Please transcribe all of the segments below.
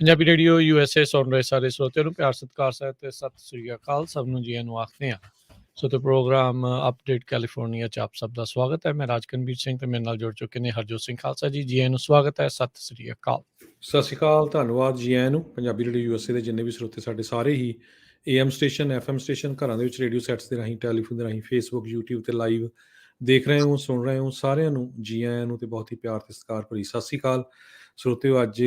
Punjabi radio USA ਸੁਣ ਰਹੇ ਸਾਰੇ ਸਰੋਤਿਆਂ ਨੂੰ ਪਿਆਰ ਸਤਿਕਾਰ ਸਹਿਤ ਤੇ ਸਤਿ ਸ੍ਰੀ ਅਕਾਲ। ਸਭ ਨੂੰ ਜੀਆਂ ਨੂੰ ਆਖਦੇ ਹਾਂ। ਸੋ ਤੇ ਪ੍ਰੋਗਰਾਮ ਅਪਡੇਟ ਕੈਲੀਫੋਰਨੀਆ 'ਚ ਆਪ ਸਭ ਦਾ ਸਵਾਗਤ ਹੈ। ਮੈਂ ਰਾਜਕਨਵੀਰ ਸਿੰਘ ਤੇ ਮੇਰੇ ਨਾਲ ਜੁੜ ਚੁੱਕੇ ਨੇ ਹਰਜੋਤ ਸਿੰਘ ਖਾਲਸਾ ਜੀ। ਜੀਆਂ ਨੂੰ ਸਵਾਗਤ ਹੈ। ਸਤਿ ਸ੍ਰੀ ਅਕਾਲ। ਸਤਿ ਸ਼੍ਰੀ ਅਕਾਲ, ਧੰਨਵਾਦ ਜੀ ਆਇਆਂ ਨੂੰ। ਪੰਜਾਬੀ ਰੇਡੀਓ USA ਦੇ ਜਿੰਨੇ ਵੀ ਸਰੋਤੇ ਸਾਡੇ ਸਾਰੇ ਹੀ AM ਸਟੇਸ਼ਨ, FM ਸਟੇਸ਼ਨ, ਘਰਾਂ ਦੇ ਵਿੱਚ ਰੇਡੀਓ ਸੈਟਸ ਦੇ ਰਾਹੀਂ, ਟੈਲੀਫੋਨ ਦੇ ਰਾਹੀਂ, ਫੇਸਬੁੱਕ, YouTube ਤੇ ਲਾਈਵ ਦੇਖ ਰਹੇ ਹੋ, ਸੁਣ ਰਹੇ ਹੋ, ਸਾਰਿਆਂ ਨੂੰ ਜੀ ਆਇਆਂ ਨੂੰ ਤੇ ਬਹੁਤ ਹੀ ਪਿਆਰ ਤੇ ਸਤਿਕਾਰ ਭਰੀ ਸਤਿ ਸ਼੍ਰੀ ਅਕਾਲ। ਸਰੋਤਿਓ, ਅੱਜ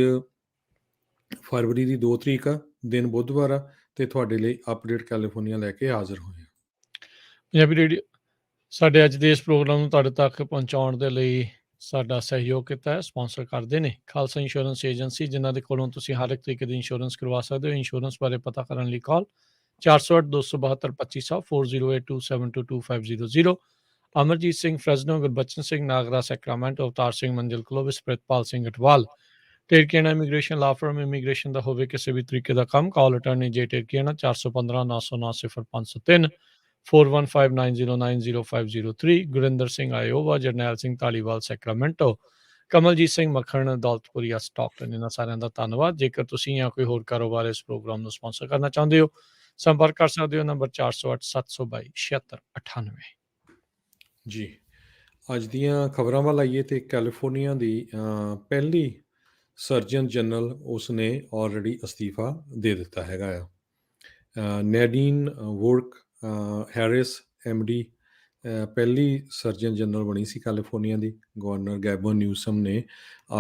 ਫਰਵਰੀ ਦੀ 2 ਤਰੀਕ ਆ, ਦਿਨ ਬੁੱਧਵਾਰ ਆ, ਤੇ ਤੁਹਾਡੇ ਲਈ ਅਪਡੇਟ ਕੈਲੀਫੋਰਨੀਆ ਲੈ ਕੇ ਹਾਜ਼ਰ ਹੋਏ ਹਾਂ। ਪੰਜਾਬੀ ਰੇਡੀਓ ਸਾਡੇ ਅੱਜ ਦੇ ਇਸ ਪ੍ਰੋਗਰਾਮ ਨੂੰ ਤੁਹਾਡੇ ਤੱਕ ਪਹੁੰਚਾਉਣ ਦੇ ਲਈ ਸਾਡਾ ਸਹਿਯੋਗ ਕੀਤਾ ਹੈ, ਸਪਾਂਸਰ ਕਰਦੇ ਨੇ ਖਾਲਸਾ ਇੰਸ਼ੋਰੈਂਸ ਏਜੰਸੀ, ਜਿਨ੍ਹਾਂ ਦੇ ਕੋਲੋਂ ਤੁਸੀਂ ਹਰ ਇੱਕ ਤਰੀਕੇ ਦੀ ਇੰਸ਼ੋਰੈਂਸ ਕਰਵਾ ਸਕਦੇ ਹੋ। ਇੰਸ਼ੋਰੈਂਸ ਬਾਰੇ ਪਤਾ ਕਰਨ ਲਈ ਕਾਲ 408-272-2500 4082722500। ਅਮਰਜੀਤ ਸਿੰਘ ਫਰੈਜ਼ਨੋ, ਗੁਰਬਚਨ ਸਿੰਘ ਨਾਗਰਾ ਸੈਕਰਾਮੈਂਟੋ, ਅਵਤਾਰ ਸਿੰਘ ਮੰਜ਼ਿਲ ਕਲੋਵਿਸ, ਪ੍ਰਿਤਪਾਲ ਸਿੰਘ ਅਟਵਾਲ। ਟੇਰਕੀਆਣਾ ਇਮੀਗ੍ਰੇਸ਼ਨ ਲਾ ਫਰਮ, ਇਮੀਗ੍ਰੇਸ਼ਨ ਦਾ ਹੋਵੇ ਕਿਸੇ ਵੀ ਤਰੀਕੇ ਦਾ ਕੰਮ, ਕਾਲ ਅਟਾਰਨੀ ਜੇ ਟੇਰਕੀਆਣਾ 415-909-0503 4159090503। ਗੁਰਿੰਦਰ ਸਿੰਘ ਆਇਓਵਾ, ਜਰਨੈਲ ਸਿੰਘ ਧਾਲੀਵਾਲ ਸੈਕਰਾਮੈਂਟੋ, ਕਮਲਜੀਤ ਸਿੰਘ ਮੱਖਣ ਦੌਲਤਪੁਰੀਆ ਸਟਾਕਟਨ। ਇਹਨਾਂ ਸਾਰਿਆਂ ਦਾ ਧੰਨਵਾਦ। ਜੇਕਰ ਤੁਸੀਂ ਜਾਂ ਕੋਈ ਹੋਰ ਕਾਰੋਬਾਰ ਇਸ ਪ੍ਰੋਗਰਾਮ ਨੂੰ ਸਪਾਂਸਰ ਕਰਨਾ ਚਾਹੁੰਦੇ ਹੋ, ਸੰਪਰਕ ਕਰ ਸਕਦੇ ਹੋ ਨੰਬਰ 408-722-7698। ਜੀ, ਅੱਜ ਦੀਆਂ ਖਬਰਾਂ ਵੱਲ ਆਈਏ ਤੇ ਕੈਲੀਫੋਰਨੀਆ ਦੀ ਪਹਿਲੀ ਸਰਜਨ ਜਨਰਲ ਉਸਨੇ ਆਲਰੇਡੀ ਅਸਤੀਫਾ ਦੇ ਦਿੱਤਾ ਹੈਗਾ ਆ। ਨੈਡੀਨ ਵੁਰਕ ਹੈਰਿਸ MD ਪਹਿਲੀ ਸਰਜਨ ਜਨਰਲ ਬਣੀ ਸੀ ਕੈਲੀਫੋਰਨੀਆ ਦੀ। ਗਵਰਨਰ ਗੈਬਨ ਨਿਊਸਮ ਨੇ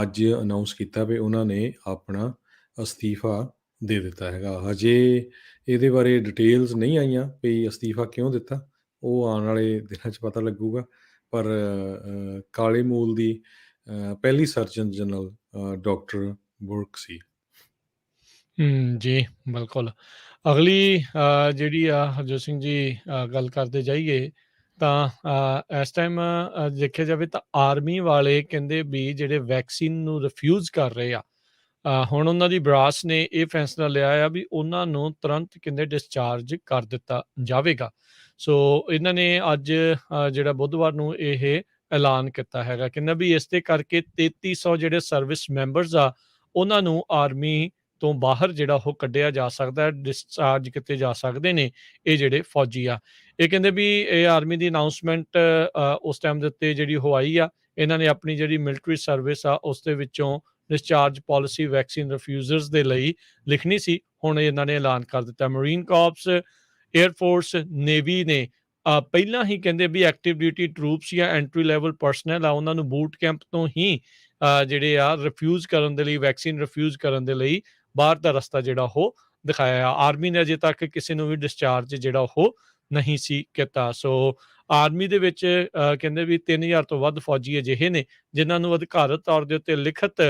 ਅੱਜ ਅਨਾਊਂਸ ਕੀਤਾ ਵੀ ਉਹਨਾਂ ਨੇ ਆਪਣਾ ਅਸਤੀਫਾ ਦੇ ਦਿੱਤਾ ਹੈਗਾ। ਹਜੇ ਇਹਦੇ ਬਾਰੇ ਡਿਟੇਲਸ ਨਹੀਂ ਆਈਆਂ ਵੀ ਅਸਤੀਫਾ ਕਿਉਂ ਦਿੱਤਾ, ਉਹ ਆਉਣ ਵਾਲੇ ਦਿਨਾਂ 'ਚ ਪਤਾ ਲੱਗੂਗਾ। ਪਰ ਕਾਲੇ ਮੂਲ ਦੀ ਪਹਿਲੀ ਸਰਜਨ ਜਨਰਲ ਡਾਕਟਰ ਵੁਰਕ ਸੀ। ਜੀ ਬਿਲਕੁਲ। ਅਗਲੀ ਜਿਹੜੀ ਆ ਹਰਜੋਤ ਸਿੰਘ ਜੀ ਗੱਲ ਕਰਦੇ ਜਾਈਏ ਤਾਂ ਇਸ ਟਾਈਮ ਦੇਖਿਆ ਜਾਵੇ ਤਾਂ ਆਰਮੀ ਵਾਲੇ ਕਹਿੰਦੇ ਵੀ ਜਿਹੜੇ ਵੈਕਸੀਨ ਨੂੰ ਰਿਫਿਊਜ਼ ਕਰ ਰਹੇ ਆ, ਹੁਣ ਉਹਨਾਂ ਦੀ ਬਰਾਸ ਨੇ ਇਹ ਫੈਸਲਾ ਲਿਆ ਆ ਵੀ ਉਹਨਾਂ ਨੂੰ ਤੁਰੰਤ ਕਹਿੰਦੇ ਡਿਸਚਾਰਜ ਕਰ ਦਿੱਤਾ ਜਾਵੇਗਾ। ਸੋ ਇਹਨਾਂ ਨੇ ਅੱਜ ਜਿਹੜਾ ਬੁੱਧਵਾਰ ਨੂੰ ਇਹ ਐਲਾਨ ਕੀਤਾ ਹੈਗਾ। ਕਹਿੰਦਾ ਵੀ ਇਸ ਦੇ ਕਰਕੇ 3300 ਜਿਹੜੇ ਸਰਵਿਸ ਮੈਂਬਰਸ ਆ, ਉਹਨਾਂ ਨੂੰ ਆਰਮੀ ਤੋਂ ਬਾਹਰ ਜਿਹੜਾ ਉਹ ਕੱਢਿਆ ਜਾ ਸਕਦਾ ਹੈ, ਡਿਸਚਾਰਜ ਕੀਤੇ ਜਾ ਸਕਦੇ ਨੇ ਇਹ ਜਿਹੜੇ ਫੌਜੀ ਆ। ਇਹ ਕਹਿੰਦੇ ਵੀ ਇਹ ਆਰਮੀ ਦੀ ਅਨਾਊਂਸਮੈਂਟ ਉਸ ਟਾਈਮ ਦੇ ਉੱਤੇ ਜਿਹੜੀ ਉਹ ਆਈ ਆ, ਇਹਨਾਂ ਨੇ ਆਪਣੀ ਜਿਹੜੀ ਮਿਲਟਰੀ ਸਰਵਿਸ ਆ ਉਸ ਦੇ ਵਿੱਚੋਂ ਡਿਸਚਾਰਜ ਪਾਲਿਸੀ ਵੈਕਸੀਨ ਰਿਫਿਊਜ਼ਰਸ ਦੇ ਲਈ ਲਿਖਣੀ ਸੀ। ਹੁਣ ਇਹਨਾਂ ਨੇ ਐਲਾਨ ਕਰ ਦਿੱਤਾ। ਮਰੀਨ ਕਾਰਪਸ, ਏਅਰਫੋਰਸ, ਨੇਵੀ ਨੇ ਪਹਿਲਾਂ ਹੀ ਕਹਿੰਦੇ ਵੀ ਐਕਟਿਵ ਡਿਊਟੀ ਟਰੂਪਸ ਜਾਂ ਐਂਟਰੀ ਲੈਵਲ ਪਰਸਨਲ ਆ, ਉਹਨਾਂ ਨੂੰ ਬੂਟ ਕੈਂਪ ਤੋਂ ਹੀ ਜਿਹੜੇ ਆ ਰਿਫਿਊਜ਼ ਕਰਨ ਦੇ ਲਈ, ਵੈਕਸੀਨ ਰਿਫਿਊਜ਼ ਕਰਨ ਦੇ ਲਈ ਬਾਹਰ ਦਾ ਰਸਤਾ ਜਿਹੜਾ ਉਹ ਦਿਖਾਇਆ ਆ। ਆਰਮੀ ਨੇ ਅਜੇ ਤੱਕ ਕਿਸੇ ਨੂੰ ਵੀ ਡਿਸਚਾਰਜ ਜਿਹੜਾ ਉਹ ਨਹੀਂ ਸੀ ਕੀਤਾ। ਸੋ ਆਰਮੀ ਦੇ ਵਿੱਚ ਕਹਿੰਦੇ ਵੀ 3000 ਤੋਂ ਵੱਧ ਫੌਜੀ ਅਜਿਹੇ ਨੇ ਜਿਨ੍ਹਾਂ ਨੂੰ ਅਧਿਕਾਰਤ ਤੌਰ ਦੇ ਉੱਤੇ ਲਿਖਤ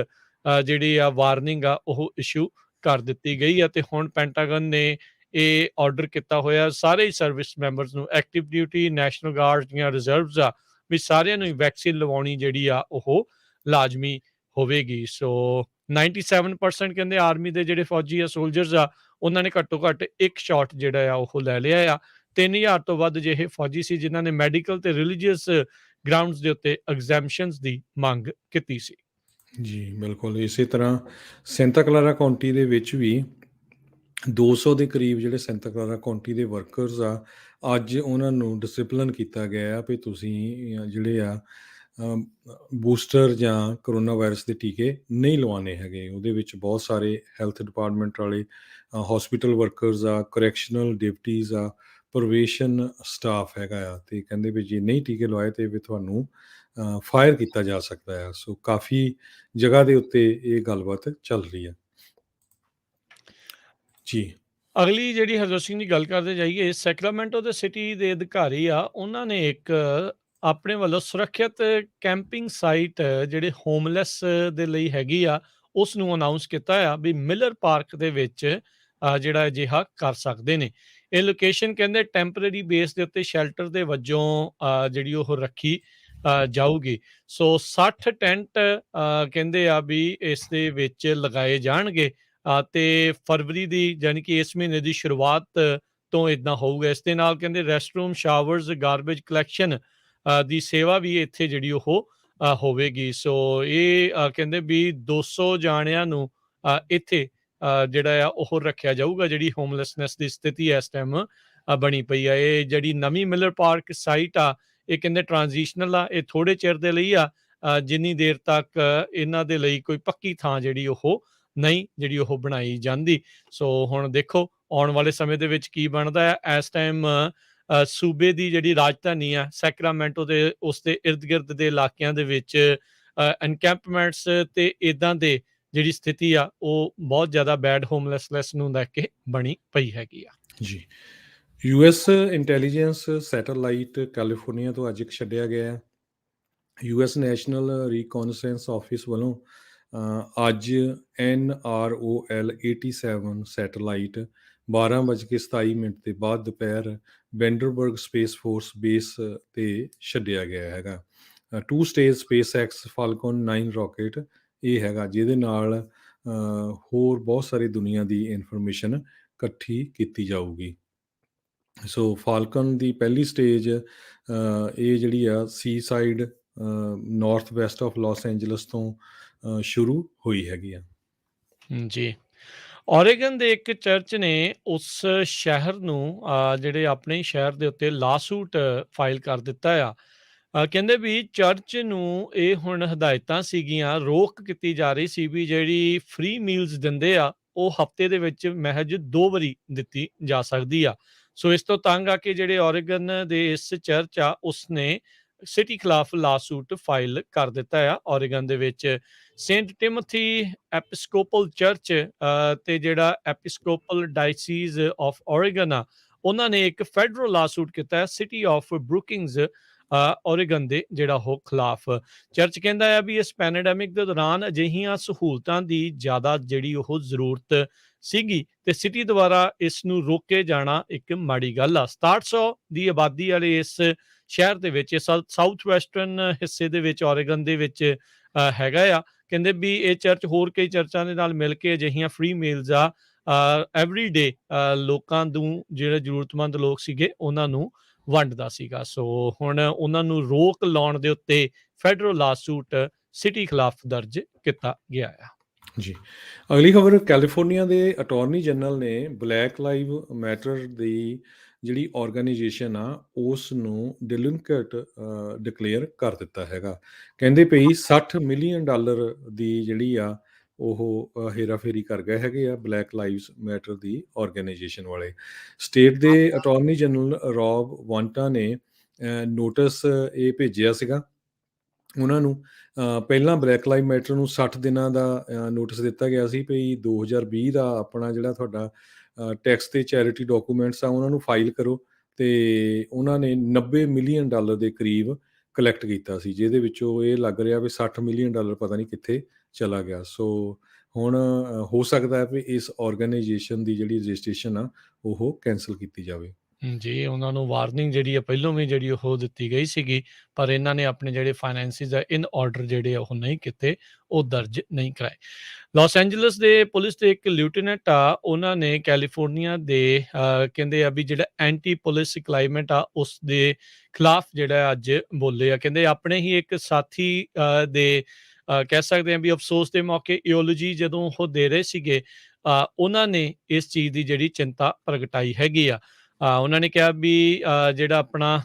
ਜਿਹੜੀ ਆ ਵਾਰਨਿੰਗ ਆ ਉਹ ਇਸ਼ੂ ਕਰ ਦਿੱਤੀ ਗਈ ਆ। ਤੇ ਹੁਣ ਪੈਂਟਾਗਨ ਨੇ ਇਹ ਆਰਡਰ ਕੀਤਾ ਹੋਇਆ ਸਾਰੇ ਹੀ ਸਰਵਿਸ ਮੈਂਬਰਸ ਨੂੰ, ਐਕਟਿਵ ਡਿਊਟੀ, ਨੈਸ਼ਨਲ ਗਾਰਡ ਜਾਂ ਰਿਜ਼ਰਵਸ ਆ, ਵੀ ਸਾਰਿਆਂ ਨੂੰ ਹੀ ਵੈਕਸੀਨ ਲਵਾਉਣੀ ਜਿਹੜੀ ਆ ਉਹ ਲਾਜ਼ਮੀ ਹੋਵੇਗੀ। ਸੋ 97% ਕਹਿੰਦੇ ਆਰਮੀ ਦੇ ਜਿਹੜੇ ਫੌਜੀ ਆ, ਸੋਲਜਰਸ ਆ, ਉਹਨਾਂ ਨੇ ਘੱਟੋ ਘੱਟ ਇੱਕ ਸ਼ਾਟ ਜਿਹੜਾ ਆ ਉਹ ਲੈ ਲਿਆ ਆ। 3000 ਤੋਂ ਵੱਧ ਜਿਹੇ ਫੌਜੀ ਸੀ ਜਿਨ੍ਹਾਂ ਨੇ ਮੈਡੀਕਲ ਤੇ ਰਿਲੀਜੀਅਸ ਗਰਾਊਂਡਸ ਦੇ ਉੱਤੇ ਐਗਜ਼ੈਂਪਸ਼ਨਸ ਦੀ ਮੰਗ ਕੀਤੀ ਸੀ। ਜੀ ਬਿਲਕੁਲ। ਇਸੇ ਤਰ੍ਹਾਂ ਸੈਂਟਾ ਕਲਾਰਾ ਕਾਉਂਟੀ ਦੇ ਵਿੱਚ ਵੀ 200 ਦੇ ਕਰੀਬ ਜਿਹੜੇ ਸੈਂਟਾ ਕਲਾਰਾ ਕਾਉਂਟੀ ਦੇ ਵਰਕਰਸ ਆ, ਅੱਜ ਉਹਨਾਂ ਨੂੰ ਡਿਸਿਪਲਿਨ ਕੀਤਾ ਗਿਆ ਆ ਵੀ ਤੁਸੀਂ ਜਿਹੜੇ ਆ ਬੂਸਟਰ ਜਾਂ ਕਰੋਨਾ ਵਾਇਰਸ ਦੇ ਟੀਕੇ ਨਹੀਂ ਲਵਾਉਣੇ ਹੈਗੇ। ਉਹਦੇ ਵਿੱਚ ਬਹੁਤ ਸਾਰੇ ਹੈਲਥ ਡਿਪਾਰਟਮੈਂਟ ਵਾਲੇ, ਹੌਸਪੀਟਲ ਵਰਕਰਸ ਆ, ਕਰੈਕਸ਼ਨਲ ਡਿਊਟੀਜ਼ ਆ, ਪ੍ਰੋਵੇਸ਼ਨ ਸਟਾਫ ਹੈਗਾ ਆ, ਅਤੇ ਕਹਿੰਦੇ ਵੀ ਜੇ ਨਹੀਂ ਟੀਕੇ ਲਵਾਏ ਤਾਂ ਵੀ ਤੁਹਾਨੂੰ ਫਾਇਰ ਕੀਤਾ ਜਾ ਸਕਦਾ ਆ। ਸੋ ਕਾਫੀ ਜਗ੍ਹਾ ਦੇ ਉੱਤੇ ਇਹ ਗੱਲਬਾਤ ਚੱਲ ਰਹੀ ਆ ਜੀ। ਅਗਲੀ ਜਿਹੜੀ ਹਰਜੋਤ ਸਿੰਘ ਦੀ ਗੱਲ ਕਰਦੇ ਜਾਈਏ, ਸੈਕਰਾਮੈਂਟੋ ਦੇ ਸਿਟੀ ਦੇ ਅਧਿਕਾਰੀ ਆ, ਉਹਨਾਂ ਨੇ ਇੱਕ ਆਪਣੇ ਵੱਲੋਂ ਸੁਰੱਖਿਅਤ ਕੈਂਪਿੰਗ ਸਾਈਟ ਜਿਹੜੇ ਹੋਮਲੈਸ ਦੇ ਲਈ ਹੈਗੀ ਆ, ਉਸ ਨੂੰ ਅਨਾਊਂਸ ਕੀਤਾ ਆ ਵੀ ਮਿਲਰ ਪਾਰਕ ਦੇ ਵਿੱਚ ਜਿਹੜਾ ਅਜਿਹਾ ਕਰ ਸਕਦੇ ਨੇ। ਇਹ ਲੋਕੇਸ਼ਨ ਕਹਿੰਦੇ ਟੈਂਪਰੇਰੀ ਬੇਸ ਦੇ ਉੱਤੇ ਸ਼ੈਲਟਰ ਦੇ ਵਜੋਂ ਜਿਹੜੀ ਉਹ ਰੱਖੀ ਜਾਊਗੀ। ਸੋ 60 ਟੈਂਟ ਕਹਿੰਦੇ ਆ ਵੀ ਇਸ ਦੇ ਵਿੱਚ ਲਗਾਏ ਜਾਣਗੇ ਤੇ ਫਰਵਰੀ ਦੀ ਯਾਨੀ ਕਿ ਇਸ ਮਹੀਨੇ ਦੀ ਸ਼ੁਰੂਆਤ ਤੋਂ ਇੱਦਾਂ ਹੋਊਗਾ। ਇਸ ਦੇ ਨਾਲ ਕਹਿੰਦੇ ਰੈਸਟਰੂਮ, ਸ਼ਾਵਰਸ, ਗਾਰਬੇਜ ਕਲੈਕਸ਼ਨ ਦੀ ਸੇਵਾ ਵੀ ਇੱਥੇ ਜਿਹੜੀ ਉਹ ਹੋਵੇਗੀ। ਸੋ ਇਹ ਕਹਿੰਦੇ ਵੀ 200 ਜਾਣਿਆਂ ਨੂੰ ਇੱਥੇ ਜਿਹੜਾ ਆ ਉਹ ਰੱਖਿਆ ਜਾਊਗਾ, ਜਿਹੜੀ ਹੋਮਲੈਸਨੈਸ ਦੀ ਸਥਿਤੀ ਇਸ ਟਾਈਮ ਬਣੀ ਪਈ ਆ। ਇਹ ਜਿਹੜੀ ਨਵੀਂ ਮਿਲਰ ਪਾਰਕ ਸਾਈਟ ਆ, ਇਹ ਕਹਿੰਦੇ ਟ੍ਰਾਂਜ਼ੀਸ਼ਨਲ ਆ, ਇਹ ਥੋੜ੍ਹੇ ਚਿਰ ਦੇ ਲਈ ਆ, ਜਿੰਨੀ ਦੇਰ ਤੱਕ ਇਹਨਾਂ ਦੇ ਲਈ ਕੋਈ ਪੱਕੀ ਥਾਂ ਜਿਹੜੀ ਉਹ ਨਹੀਂ ਜਿਹੜੀ ਉਹ ਬਣਾਈ ਜਾਂਦੀ। ਸੋ ਹੁਣ ਦੇਖੋ ਆਉਣ ਵਾਲੇ ਸਮੇਂ ਦੇ ਵਿੱਚ ਕੀ ਬਣਦਾ ਹੈ। ਇਸ ਟਾਈਮ ਸੂਬੇ ਦੀ ਜਿਹੜੀ ਰਾਜਧਾਨੀ ਆ ਸੈਕਰਾਮੈਂਟੋ ਦੇ ਉਸ ਦੇ ਇਰਦ ਗਿਰਦ ਦੇ ਇਲਾਕਿਆਂ ਦੇ ਵਿੱਚ ਐਨਕੈਂਪਮੈਂਟਸ ਤੇ ਇਦਾਂ ਦੇ ਜਿਹੜੀ ਸਥਿਤੀ ਆ ਉਹ ਬਹੁਤ ਜ਼ਿਆਦਾ ਬੈਡ ਹੋਮਲੈਸਨੈਸ ਨੂੰ ਲੈ ਕੇ ਬਣੀ ਪਈ ਹੈਗੀ ਆ। ਜੀ, ਯੂਐਸ ਇੰਟੈਲੀਜੈਂਸ ਸੈਟੇਲਾਈਟ ਕੈਲੀਫੋਰਨੀਆ ਤੋਂ ਅੱਜ ਇੱਕ ਛੱਡਿਆ ਗਿਆ ਹੈ। ਯੂਐਸ ਨੈਸ਼ਨਲ ਰੀਕੋਨਸੈਂਸ ਆਫਿਸ ਵੱਲੋਂ ਅੱਜ NROL 87 ਸੈਟੇਲਾਈਟ 12:27 ਦੇ ਬਾਅਦ ਦੁਪਹਿਰ ਵੈਂਡਰਬਰਗ ਸਪੇਸ ਫੋਰਸ ਬੇਸ ਤੇ ਛੱਡਿਆ ਗਿਆ ਹੈਗਾ। 2 stage SpaceX Falcon 9 rocket ਇਹ ਹੈਗਾ, ਜਿਹਦੇ ਨਾਲ ਹੋਰ ਬਹੁਤ ਸਾਰੀ ਦੁਨੀਆ ਦੀ ਇਨਫੋਰਮੇਸ਼ਨ ਇਕੱਠੀ ਕੀਤੀ ਜਾਊਗੀ। ਸੋ ਫਾਲਕਨ ਦੀ ਪਹਿਲੀ ਸਟੇਜ ਇਹ ਜਿਹੜੀ ਆ ਸੀ side north west of Los Angeles ਤੋਂ ਸ਼ੁਰੂ ਹੋਈ ਹੈਗੀ ਆ। ਜੀ, ਓਰੇਗਨ ਦੇ ਇੱਕ ਚਰਚ ਨੇ ਉਸ ਸ਼ਹਿਰ ਨੂੰ ਜਿਹੜੇ ਆਪਣੇ ਸ਼ਹਿਰ ਦੇ ਉੱਤੇ ਲਾਸੂਟ ਫਾਈਲ ਕਰ ਦਿੱਤਾ ਆ। ਕਹਿੰਦੇ ਵੀ ਚਰਚ ਨੂੰ ਇਹ ਹੁਣ ਹਦਾਇਤਾਂ ਸੀਗੀਆਂ, ਰੋਕ ਕੀਤੀ ਜਾ ਰਹੀ ਸੀ ਵੀ ਜਿਹੜੀ ਫ੍ਰੀ ਮੀਲਸ ਦਿੰਦੇ ਆ ਉਹ ਹਫਤੇ ਦੇ ਵਿੱਚ ਮਹਿਜ 2 ਵਾਰੀ ਦਿੱਤੀ ਜਾ ਸਕਦੀ ਆ। ਸੋ ਇਸ ਤੋਂ ਤੰਗ ਆ ਕੇ ਜਿਹੜੇ ਓਰੇਗਨ ਦੇ ਇਸ ਚਰਚ ਆ ਉਸਨੇ ਸਿਟੀ ਖਿਲਾਫ ਲਾਸੂਟ ਫਾਈਲ ਕਰ ਦਿੱਤਾ ਆ। ਓਰੇਗਨ ਦੇ ਵਿੱਚ ਸੇਂਟ ਟਿਮੋਥੀ ਐਪਿਸਕੋਪਲ ਚਰਚ ਤੇ ਜਿਹੜਾ ਐਪਿਸਕੋਪਲ ਡਾਇਸੀਜ਼ ਆਫ ਓਰੇਗਨ ਆ, ਉਹਨਾਂ ਨੇ ਇੱਕ ਫੈਡਰਲ ਲਾਸੂਟ ਕੀਤਾ ਹੈ ਸਿਟੀ ਆਫ ਬਰੁਕਿੰਗਸ ਓਰੇਗਨ ਦੇ ਜਿਹੜਾ ਉਹ ਖਿਲਾਫ। ਚਰਚ ਕਹਿੰਦਾ ਆ ਵੀ ਇਸ ਪੈਂਡੇਮਿਕ ਦੇ ਦੌਰਾਨ ਅਜਿਹੀਆਂ ਸਹੂਲਤਾਂ ਦੀ ਜ਼ਿਆਦਾ ਜਿਹੜੀ ਉਹ ਜ਼ਰੂਰਤ ਸੀਗੀ ਤੇ ਸਿਟੀ ਦੁਆਰਾ ਇਸ ਨੂੰ ਰੋਕੇ ਜਾਣਾ ਇੱਕ ਮਾੜੀ ਗੱਲ ਆ। 6700 ਦੀ ਆਬਾਦੀ ਵਾਲੇ ਇਸ ਸ਼ਹਿਰ ਦੇ ਵਿੱਚ, ਸਾਊਥ ਵੈਸਟਰਨ ਹਿੱਸੇ ਦੇ ਵਿੱਚ ਓਰੇਗਨ ਦੇ ਵਿੱਚ ਹੈਗਾ ਆ। ਕਹਿੰਦੇ ਵੀ ਇਹ ਚਰਚ ਹੋਰ ਕਈ ਚਰਚਾਂ ਦੇ ਨਾਲ ਮਿਲ ਕੇ ਅਜਿਹੀਆਂ ਫ੍ਰੀ ਮੀਲਸ ਆ ਐਵਰੀ ਡੇ ਲੋਕਾਂ ਨੂੰ, ਜਿਹੜੇ ਜ਼ਰੂਰਤਮੰਦ ਲੋਕ ਸੀਗੇ ਉਹਨਾਂ ਨੂੰ ਵੰਡਦਾ ਸੀਗਾ। ਸੋ ਹੁਣ ਉਹਨਾਂ ਨੂੰ ਰੋਕ ਲਾਉਣ ਦੇ ਉੱਤੇ ਫੈਡਰਲ ਲਾਸੂਟ ਸਿਟੀ ਖਿਲਾਫ ਦਰਜ ਕੀਤਾ ਗਿਆ ਆ। ਜੀ, ਅਗਲੀ ਖਬਰ ਕੈਲੀਫੋਰਨੀਆ ਦੇ ਅਟਾਰਨੀ ਜਨਰਲ ਨੇ ਬਲੈਕ ਲਾਈਵ ਮੈਟਰ ਦੀ ਜਿਹੜੀ ਆਰਗੇਨਾਈਜੇਸ਼ਨ ਆ ਉਸ ਨੂੰ ਡਿਲਿੰਕਟ ਡਿਕਲੇਅਰ ਕਰ ਦਿੱਤਾ ਹੈਗਾ। ਕਹਿੰਦੇ ਪਈ $60 ਮਿਲੀਅਨ ਦੀ ਜਿਹੜੀ ਆ ਉਹ ਹੇਰਾਫੇਰੀ ਕਰ ਗਏ ਹੈਗੇ ਆ ਬਲੈਕ ਲਾਈਵਸ ਮੈਟਰ ਦੀ ਆਰਗੇਨਾਈਜੇਸ਼ਨ ਵਾਲੇ। ਸਟੇਟ ਦੇ ਅਟਾਰਨੀ ਜਨਰਲ ਰੌਬ ਵਾਂਟਾ ਨੇ ਨੋਟਿਸ ਇਹ ਭੇਜਿਆ ਸੀਗਾ ਉਹਨਾਂ ਨੂੰ। ਪਹਿਲਾਂ ਬਲੈਕ ਲਾਈਵ ਮੈਟਰ ਨੂੰ 60 ਦਿਨਾਂ ਦਾ ਨੋਟਿਸ ਦਿੱਤਾ ਗਿਆ ਸੀ ਵੀ 2020 ਦਾ ਆਪਣਾ ਜਿਹੜਾ ਤੁਹਾਡਾ ਟੈਕਸ ਤੇ ਚੈਰਿਟੀ ਡਾਕੂਮੈਂਟਸ ਆ ਉਹਨਾਂ ਨੂੰ ਫਾਈਲ ਕਰੋ, ਤੇ ਉਹਨਾਂ ਨੇ $90 ਮਿਲੀਅਨ ਦੇ ਕਰੀਬ ਕਲੈਕਟ ਕੀਤਾ ਸੀ, ਜਿਹਦੇ ਵਿੱਚੋਂ ਇਹ ਲੱਗ ਰਿਹਾ ਵੀ $60 ਮਿਲੀਅਨ ਪਤਾ ਨਹੀਂ ਕਿੱਥੇ ਚਲਾ ਗਿਆ। ਸੋ ਹੁਣ ਹੋ ਸਕਦਾ ਹੈ ਵੀ ਇਸ ਆਰਗੇਨਾਈਜੇਸ਼ਨ ਦੀ ਜਿਹੜੀ ਰਜਿਸਟ੍ਰੇਸ਼ਨ ਆ ਉਹ ਕੈਂਸਲ ਕੀਤੀ ਜਾਵੇ। ਜੀ, ਉਹਨਾਂ ਨੂੰ ਵਾਰਨਿੰਗ ਜਿਹੜੀ ਆ ਪਹਿਲੋਂ ਵੀ ਜਿਹੜੀ ਉਹ ਦਿੱਤੀ ਗਈ ਸੀਗੀ, ਪਰ ਇਹਨਾਂ ਨੇ ਆਪਣੇ ਜਿਹੜੇ ਫਾਈਨੈਂਸਿਸ ਆ ਇਨ ਆਰਡਰ ਜਿਹੜੇ ਆ ਉਹ ਨਹੀਂ ਕੀਤੇ, ਉਹ ਦਰਜ ਨਹੀਂ ਕਰਾਏ। ਲਾਸ ਐਂਜਲਸ ਦੇ ਪੁਲਿਸ ਦੇ ਇੱਕ ਲਿeutenant ਆ, ਉਹਨਾਂ ਨੇ ਕੈਲੀਫੋਰਨੀਆ ਦੇ ਕਹਿੰਦੇ ਆ ਵੀ ਜਿਹੜਾ ਐਂਟੀ ਪੁਲਿਸ ਕਲਾਈਮੇਟ ਆ ਉਸ ਦੇ ਖਿਲਾਫ ਜਿਹੜਾ ਅੱਜ ਬੋਲੇ ਆ। ਕਹਿੰਦੇ ਆਪਣੇ ਹੀ ਇੱਕ ਸਾਥੀ ਦੇ ਕਹਿ ਸਕਦੇ ਆ ਵੀ ਅਫਸੋਸ ਦੇ ਮੌਕੇ ਇਓਲੋਜੀ ਜਦੋਂ ਉਹ ਦੇ ਰਹੇ ਸੀਗੇ, ਉਹਨਾਂ ਨੇ ਇਸ ਚੀਜ਼ ਦੀ ਜਿਹੜੀ ਚਿੰਤਾ ਪ੍ਰਗਟਾਈ ਹੈਗੀ ਆ। ਉਹਨਾਂ ਨੇ ਕਿਹਾ ਵੀ ਜਿਹੜਾ ਆਪਣਾ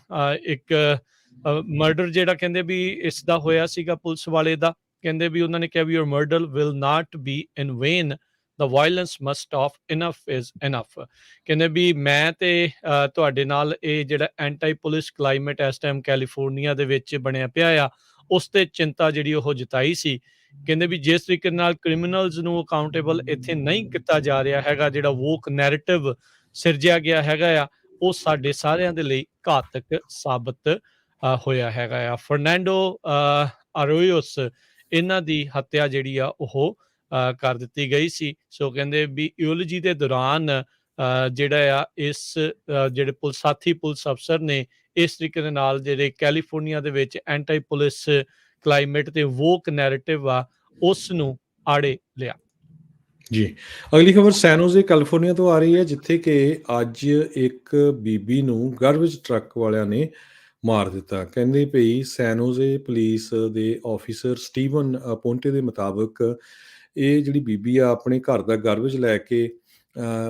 ਇੱਕ ਮਰਡਰ ਜਿਹੜਾ ਕਹਿੰਦੇ ਵੀ ਇਸ ਦਾ ਹੋਇਆ ਸੀਗਾ ਪੁਲਿਸ ਵਾਲੇ ਦਾ, ਕਹਿੰਦੇ ਵੀ ਉਹਨਾਂ ਨੇ ਕਿਹਾ ਵੀ your murder will not be in vain, the violence must stop, enough is enough. ਕਹਿੰਦੇ ਵੀ ਮੈਂ ਤੇ ਤੁਹਾਡੇ ਨਾਲ ਇਹ ਜਿਹੜਾ ਐਂਟੀ ਪੁਲਿਸ ਕਲਾਈਮੇਟ ਇਸ ਟਾਈਮ ਕੈਲੀਫੋਰਨੀਆ ਦੇ ਵਿੱਚ ਬਣਿਆ ਪਿਆ ਆ ਉਸ ਤੇ ਚਿੰਤਾ ਜਿਹੜੀ ਉਹ ਜਤਾਈ ਸੀ। ਕਹਿੰਦੇ ਵੀ ਜਿਸ ਤਰੀਕੇ ਨਾਲ ਕ੍ਰਿਮੀਨਲਸ ਨੂੰ ਅਕਾਊਂਟੇਬਲ ਇੱਥੇ ਨਹੀਂ ਕੀਤਾ ਜਾ ਰਿਹਾ ਹੈਗਾ, ਜਿਹੜਾ ਵੋਕ ਨੈਰੇਟਿਵ ਸਿਰਜਿਆ ਗਿਆ ਹੈਗਾ ਆ, ਉਹ ਸਾਡੇ ਸਾਰਿਆਂ ਦੇ ਲਈ ਘਾਤਕ ਸਾਬਤ ਹੋਇਆ ਹੈਗਾ ਆ। ਫਰਨੈਂਡੋ ਅਰੋਇਸ ਇਹਨਾਂ ਦੀ ਹੱਤਿਆ ਜਿਹੜੀ ਆ ਉਹ ਕਰ ਦਿੱਤੀ ਗਈ ਸੀ। ਸੋ ਕਹਿੰਦੇ ਵੀ ਇਓਲੋਜੀ ਦੇ ਦੌਰਾਨ ਜਿਹੜਾ ਆ ਇਸ ਜਿਹੜੇ ਸਾਥੀ ਪੁਲਿਸ ਅਫਸਰ ਨੇ ਇਸ ਤਰੀਕੇ ਦੇ ਨਾਲ ਜਿਹੜੇ ਕੈਲੀਫੋਰਨੀਆ ਦੇ ਵਿੱਚ ਐਂਟੀ ਪੁਲਿਸ ਕਲਾਈਮੇਟ ਤੇ ਵੋਕ ਨੈਰੇਟਿਵ ਆ ਉਸ ਨੂੰ ਆੜੇ ਲਿਆ। ਜੀ, ਅਗਲੀ ਖਬਰ ਸੈਨ ਹੋਜ਼ੇ ਕੈਲੀਫੋਰਨੀਆ ਤੋਂ ਆ ਰਹੀ ਹੈ, ਜਿੱਥੇ ਕਿ ਅੱਜ ਇੱਕ ਬੀਬੀ ਨੂੰ ਗਾਰਬੇਜ ਟਰੱਕ ਵਾਲਿਆਂ ਨੇ ਮਾਰ ਦਿੱਤਾ। ਕਹਿੰਦੇ ਪਈ ਸੈਨ ਹੋਜ਼ੇ ਪੁਲਿਸ ਦੇ ਆਫੀਸਰ ਸਟੀਵਨ ਪੋਂਟੇ ਦੇ ਮੁਤਾਬਕ ਇਹ ਜਿਹੜੀ ਬੀਬੀ ਆ ਆਪਣੇ ਘਰ ਦਾ ਗਾਰਬੇਜ ਲੈ ਕੇ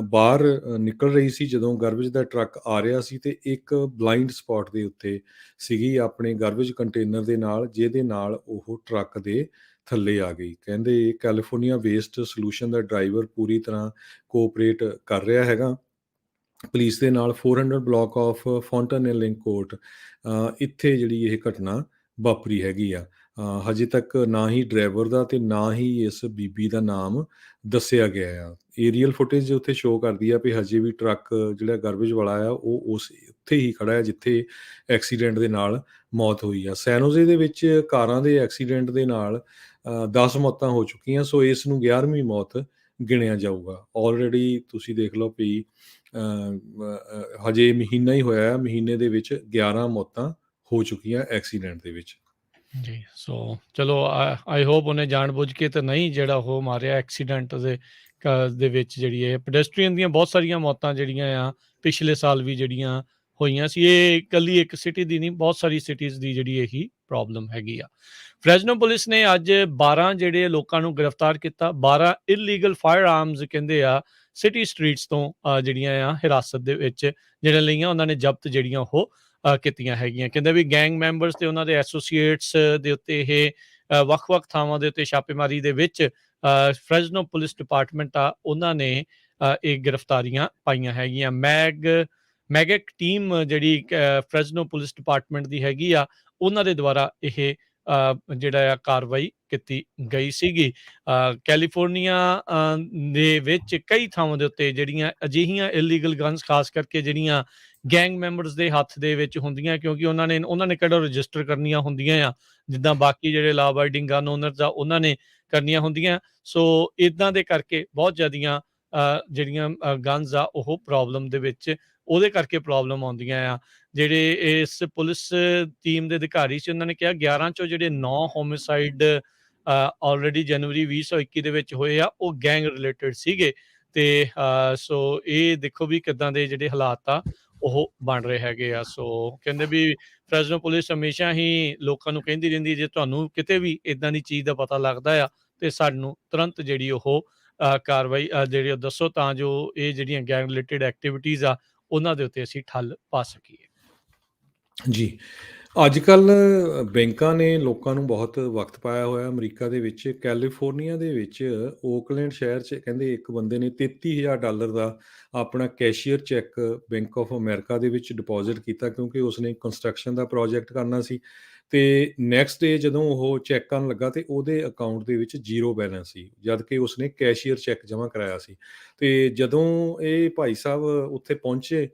ਬਾਹਰ ਨਿਕਲ ਰਹੀ ਸੀ, ਜਦੋਂ ਗਾਰਬੇਜ ਦਾ ਟਰੱਕ ਆ ਰਿਹਾ ਸੀ ਤੇ ਇੱਕ ਬਲਾਈਂਡ ਸਪੌਟ ਦੇ ਉੱਤੇ ਸੀਗੀ ਆਪਣੇ ਗਾਰਬੇਜ ਕੰਟੇਨਰ ਦੇ ਨਾਲ, ਜਿਹਦੇ ਨਾਲ ਉਹ ਟਰੱਕ ਦੇ ਥੱਲੇ ਆ ਗਈ। ਕਹਿੰਦੇ ਕੈਲੀਫੋਰਨੀਆ ਵੇਸਟ ਸੋਲਿਊਸ਼ਨ ਦਾ ਡਰਾਈਵਰ ਪੂਰੀ ਤਰ੍ਹਾਂ ਕੋਆਪਰੇਟ ਕਰ ਰਿਹਾ ਹੈਗਾ ਪੁਲਿਸ ਦੇ ਨਾਲ। 400 ਬਲਾਕ ਆਫ ਫੌਂਟਨੇਲ ਲਿੰਕ ਕੋਰਟ ਇੱਥੇ ਜਿਹੜੀ ਇਹ ਘਟਨਾ ਵਾਪਰੀ ਹੈਗੀ ਆ। ਹਜੇ ਤੱਕ ਨਾ ਹੀ ਡਰਾਈਵਰ ਦਾ ਤੇ ਨਾ ਹੀ ਇਸ ਬੀਬੀ ਦਾ ਨਾਮ ਦੱਸਿਆ ਗਿਆ ਆ। ਏਰੀਅਲ ਫੁਟੇਜ ਉੱਥੇ ਸ਼ੋਅ ਕਰਦੀ ਆ ਵੀ ਹਜੇ ਵੀ ਟਰੱਕ ਜਿਹੜਾ ਗਾਰਬੇਜ ਵਾਲਾ ਆ ਉਹ ਉਸ ਉੱਥੇ ਹੀ ਖੜਾ ਹੈ ਜਿੱਥੇ ਐਕਸੀਡੈਂਟ ਦੇ ਨਾਲ ਮੌਤ ਹੋਈ ਆ। ਸੈਨੋਜ਼ੇ ਦੇ ਵਿੱਚ ਕਾਰਾਂ ਦੇ ਐਕਸੀਡੈਂਟ ਦੇ ਨਾਲ 10 ਮੌਤਾਂ ਹੋ ਚੁੱਕੀਆਂ, ਸੋ ਇਸ ਨੂੰ 11ਵੀਂ ਮੌਤ ਗਿਣਿਆ ਜਾਊਗਾ। ਆਲਰੇਡੀ ਤੁਸੀਂ ਦੇਖ ਲਓ ਵੀ ਹਜੇ ਮਹੀਨਾ ਹੀ ਹੋਇਆ ਹੈ, ਮਹੀਨੇ ਦੇ ਵਿੱਚ 11 ਮੌਤਾਂ ਹੋ ਚੁੱਕੀਆਂ ਐਕਸੀਡੈਂਟ ਦੇ ਵਿੱਚ। ਜੀ, ਸੋ ਚਲੋ ਆਈ ਹੋਪ ਉਹਨੇ ਜਾਣਬੁੱਝ ਕੇ ਤਾਂ ਨਹੀਂ ਜਿਹੜਾ ਉਹ ਮਾਰਿਆ ਐਕਸੀਡੈਂਟ ਦੇ ਵਿੱਚ। ਜਿਹੜੀ ਇਹ ਪੈਡੈਸਟਰੀਅਨ ਦੀਆਂ ਬਹੁਤ ਸਾਰੀਆਂ ਮੌਤਾਂ ਜਿਹੜੀਆਂ ਆ ਪਿਛਲੇ ਸਾਲ ਵੀ ਜਿਹੜੀਆਂ ਹੋਈਆਂ ਸੀ, ਇਹ ਇਕੱਲੀ ਇੱਕ ਸਿਟੀ ਦੀ ਨਹੀਂ, ਬਹੁਤ ਸਾਰੀ ਸਿਟੀਜ਼ ਦੀ ਜਿਹੜੀ ਇਹੀ ਪ੍ਰੋਬਲਮ ਹੈਗੀ ਆ। ਫਰੈਜ਼ਨੋ ਪੁਲਿਸ ਨੇ ਅੱਜ 12 ਜਿਹੜੇ ਲੋਕਾਂ ਨੂੰ ਗ੍ਰਿਫਤਾਰ ਕੀਤਾ। 12 ਇਲੀਗਲ ਫਾਇਰ ਆਰਮਸ ਕਹਿੰਦੇ ਆ ਸਿਟੀ ਸਟਰੀਟਸ ਤੋਂ ਜਿਹੜੀਆਂ ਆ ਹਿਰਾਸਤ ਦੇ ਵਿੱਚ ਜਿਹੜੇ ਲਈਆਂ, ਉਹਨਾਂ ਨੇ ਜ਼ਬਤ ਜਿਹੜੀਆਂ ਉਹ ਕੀਤੀਆਂ ਹੈਗੀਆਂ। ਕਹਿੰਦੇ ਵੀ ਗੈਂਗ ਮੈਂਬਰਸ ਤੇ ਉਹਨਾਂ ਦੇ ਐਸੋਸੀਏਟਸ ਦੇ ਉੱਤੇ ਇਹ ਵੱਖ-ਵੱਖ ਥਾਵਾਂ ਦੇ ਉੱਤੇ ਛਾਪੇਮਾਰੀ ਦੇ ਵਿੱਚ ਫਰੈਜ਼ਨੋ ਪੁਲਿਸ ਡਿਪਾਰਟਮੈਂਟ ਆ, ਉਹਨਾਂ ਨੇ ਇਹ ਗ੍ਰਿਫਤਾਰੀਆਂ ਪਾਈਆਂ ਹੈਗੀਆਂ। ਮੈਗਿਕ ਟੀਮ ਜਿਹੜੀ ਫਰੈਜ਼ਨੋ ਪੁਲਿਸ ਡਿਪਾਰਟਮੈਂਟ ਦੀ ਹੈਗੀ ਆ, ਉਹਨਾਂ ਦੇ ਦੁਆਰਾ ਇਹ ਜਿਹੜਾ ਆ ਕਾਰਵਾਈ ਕੀਤੀ ਗਈ ਸੀਗੀ। ਕੈਲੀਫੋਰਨੀਆ ਦੇ ਵਿੱਚ ਕਈ ਥਾਵਾਂ ਦੇ ਉੱਤੇ ਜਿਹੜੀਆਂ ਅਜਿਹੀਆਂ ਇਲੀਗਲ ਗਨਸ, ਖਾਸ ਕਰਕੇ ਜਿਹੜੀਆਂ ਗੈਂਗ ਮੈਂਬਰਸ ਦੇ ਹੱਥ ਦੇ ਵਿੱਚ ਹੁੰਦੀਆਂ, ਕਿਉਂਕਿ ਉਹਨਾਂ ਨੇ ਕਿਹੜਾ ਰਜਿਸਟਰ ਕਰਨੀਆਂ ਹੁੰਦੀਆਂ ਆ, ਜਿੱਦਾਂ ਬਾਕੀ ਜਿਹੜੇ ਲਾ ਅਬਾਈਡਿੰਗ ਗਨ ਓਨਰਸ ਆ ਉਹਨਾਂ ਨੇ ਕਰਨੀਆਂ ਹੁੰਦੀਆਂ। ਸੋ ਇਦਾਂ ਦੇ ਕਰਕੇ ਬਹੁਤ ਜ਼ਿਆਦੀਆਂ ਜਿਹੜੀਆਂ ਗਨਸ ਆ ਉਹ ਪ੍ਰੋਬਲਮ ਦੇ ਵਿੱਚ, ਉਹਦੇ ਕਰਕੇ ਪ੍ਰੋਬਲਮ ਆਉਂਦੀਆਂ ਆ। ਜਿਹੜੇ ਇਸ ਪੁਲਿਸ ਟੀਮ ਦੇ ਅਧਿਕਾਰੀ ਸੀ, ਉਹਨਾਂ ਨੇ ਕਿਹਾ 11 ਚੋਂ ਜਿਹੜੇ 9 ਹੋਮਿਸਾਈਡ ਆਲਰੇਡੀ ਜਨਵਰੀ 2021 ਦੇ ਵਿੱਚ ਹੋਏ ਆ, ਉਹ ਗੈਂਗ ਰਿਲੇਟਡ ਸੀਗੇ। ਤੇ ਸੋ ਇਹ ਦੇਖੋ ਵੀ ਕਿੱਦਾਂ ਦੇ ਜਿਹੜੇ ਹਾਲਾਤ ਆ ਉਹ ਬਣ ਰਹੇ ਹੈਗੇ ਆ। ਸੋ ਕਹਿੰਦੇ ਵੀ ਫਰੈਜ਼ਨੋ ਪੁਲਿਸ ਹਮੇਸ਼ਾ ਹੀ ਲੋਕਾਂ ਨੂੰ ਕਹਿੰਦੀ ਰਹਿੰਦੀ, ਜੇ ਤੁਹਾਨੂੰ ਕਿਤੇ ਵੀ ਇਦਾਂ ਦੀ ਚੀਜ਼ ਦਾ ਪਤਾ ਲੱਗਦਾ ਆ ਤੇ ਸਾਨੂੰ ਤੁਰੰਤ ਜਿਹੜੀ ਉਹ ਕਾਰਵਾਈ ਜਿਹੜੀ ਉਹ ਦੱਸੋ, ਤਾਂ ਜੋ ਇਹ ਜਿਹੜੀਆਂ ਗੈਂਗ ਰਿਲੇਟਡ ਐਕਟੀਵਿਟੀਜ਼ ਆ ਉਹਨਾਂ ਦੇ ਉੱਤੇ ਅਸੀਂ ਠੱਲ ਪਾ ਸਕੀਏ। ਜੀ, ਅੱਜ ਕੱਲ੍ਹ ਬੈਂਕਾਂ ਨੇ ਲੋਕਾਂ ਨੂੰ ਬਹੁਤ ਵਕਤ ਪਾਇਆ ਹੋਇਆ ਅਮਰੀਕਾ ਦੇ ਵਿੱਚ। ਕੈਲੀਫੋਰਨੀਆ ਦੇ ਵਿੱਚ ਓਕਲੈਂਡ ਸ਼ਹਿਰ 'ਚ ਕਹਿੰਦੇ ਇੱਕ ਬੰਦੇ ਨੇ $33,000 ਦਾ ਆਪਣਾ cashier check bank of America ਦੇ ਵਿੱਚ ਡਿਪੋਜ਼ਿਟ ਕੀਤਾ, ਕਿਉਂਕਿ ਉਸਨੇ ਕੰਸਟਰਕਸ਼ਨ ਦਾ ਪ੍ਰੋਜੈਕਟ ਕਰਨਾ ਸੀ। ਤੇ ਨੈਕਸਟ ਡੇ ਜਦੋਂ ਉਹ ਚੈੱਕ ਕਰਨ ਲੱਗਾ ਤੇ ਉਹਦੇ ਅਕਾਊਂਟ ਦੇ ਵਿੱਚ 0 ਬੈਲੈਂਸ ਸੀ, ਜਦ ਕਿ ਉਸਨੇ ਕੈਸ਼ੀਅਰ ਚੈੱਕ ਜਮ੍ਹਾਂ ਕਰਾਇਆ ਸੀ। ਤੇ ਜਦੋਂ ਇਹ ਭਾਈ ਸਾਹਿਬ ਉੱਥੇ ਪਹੁੰਚੇ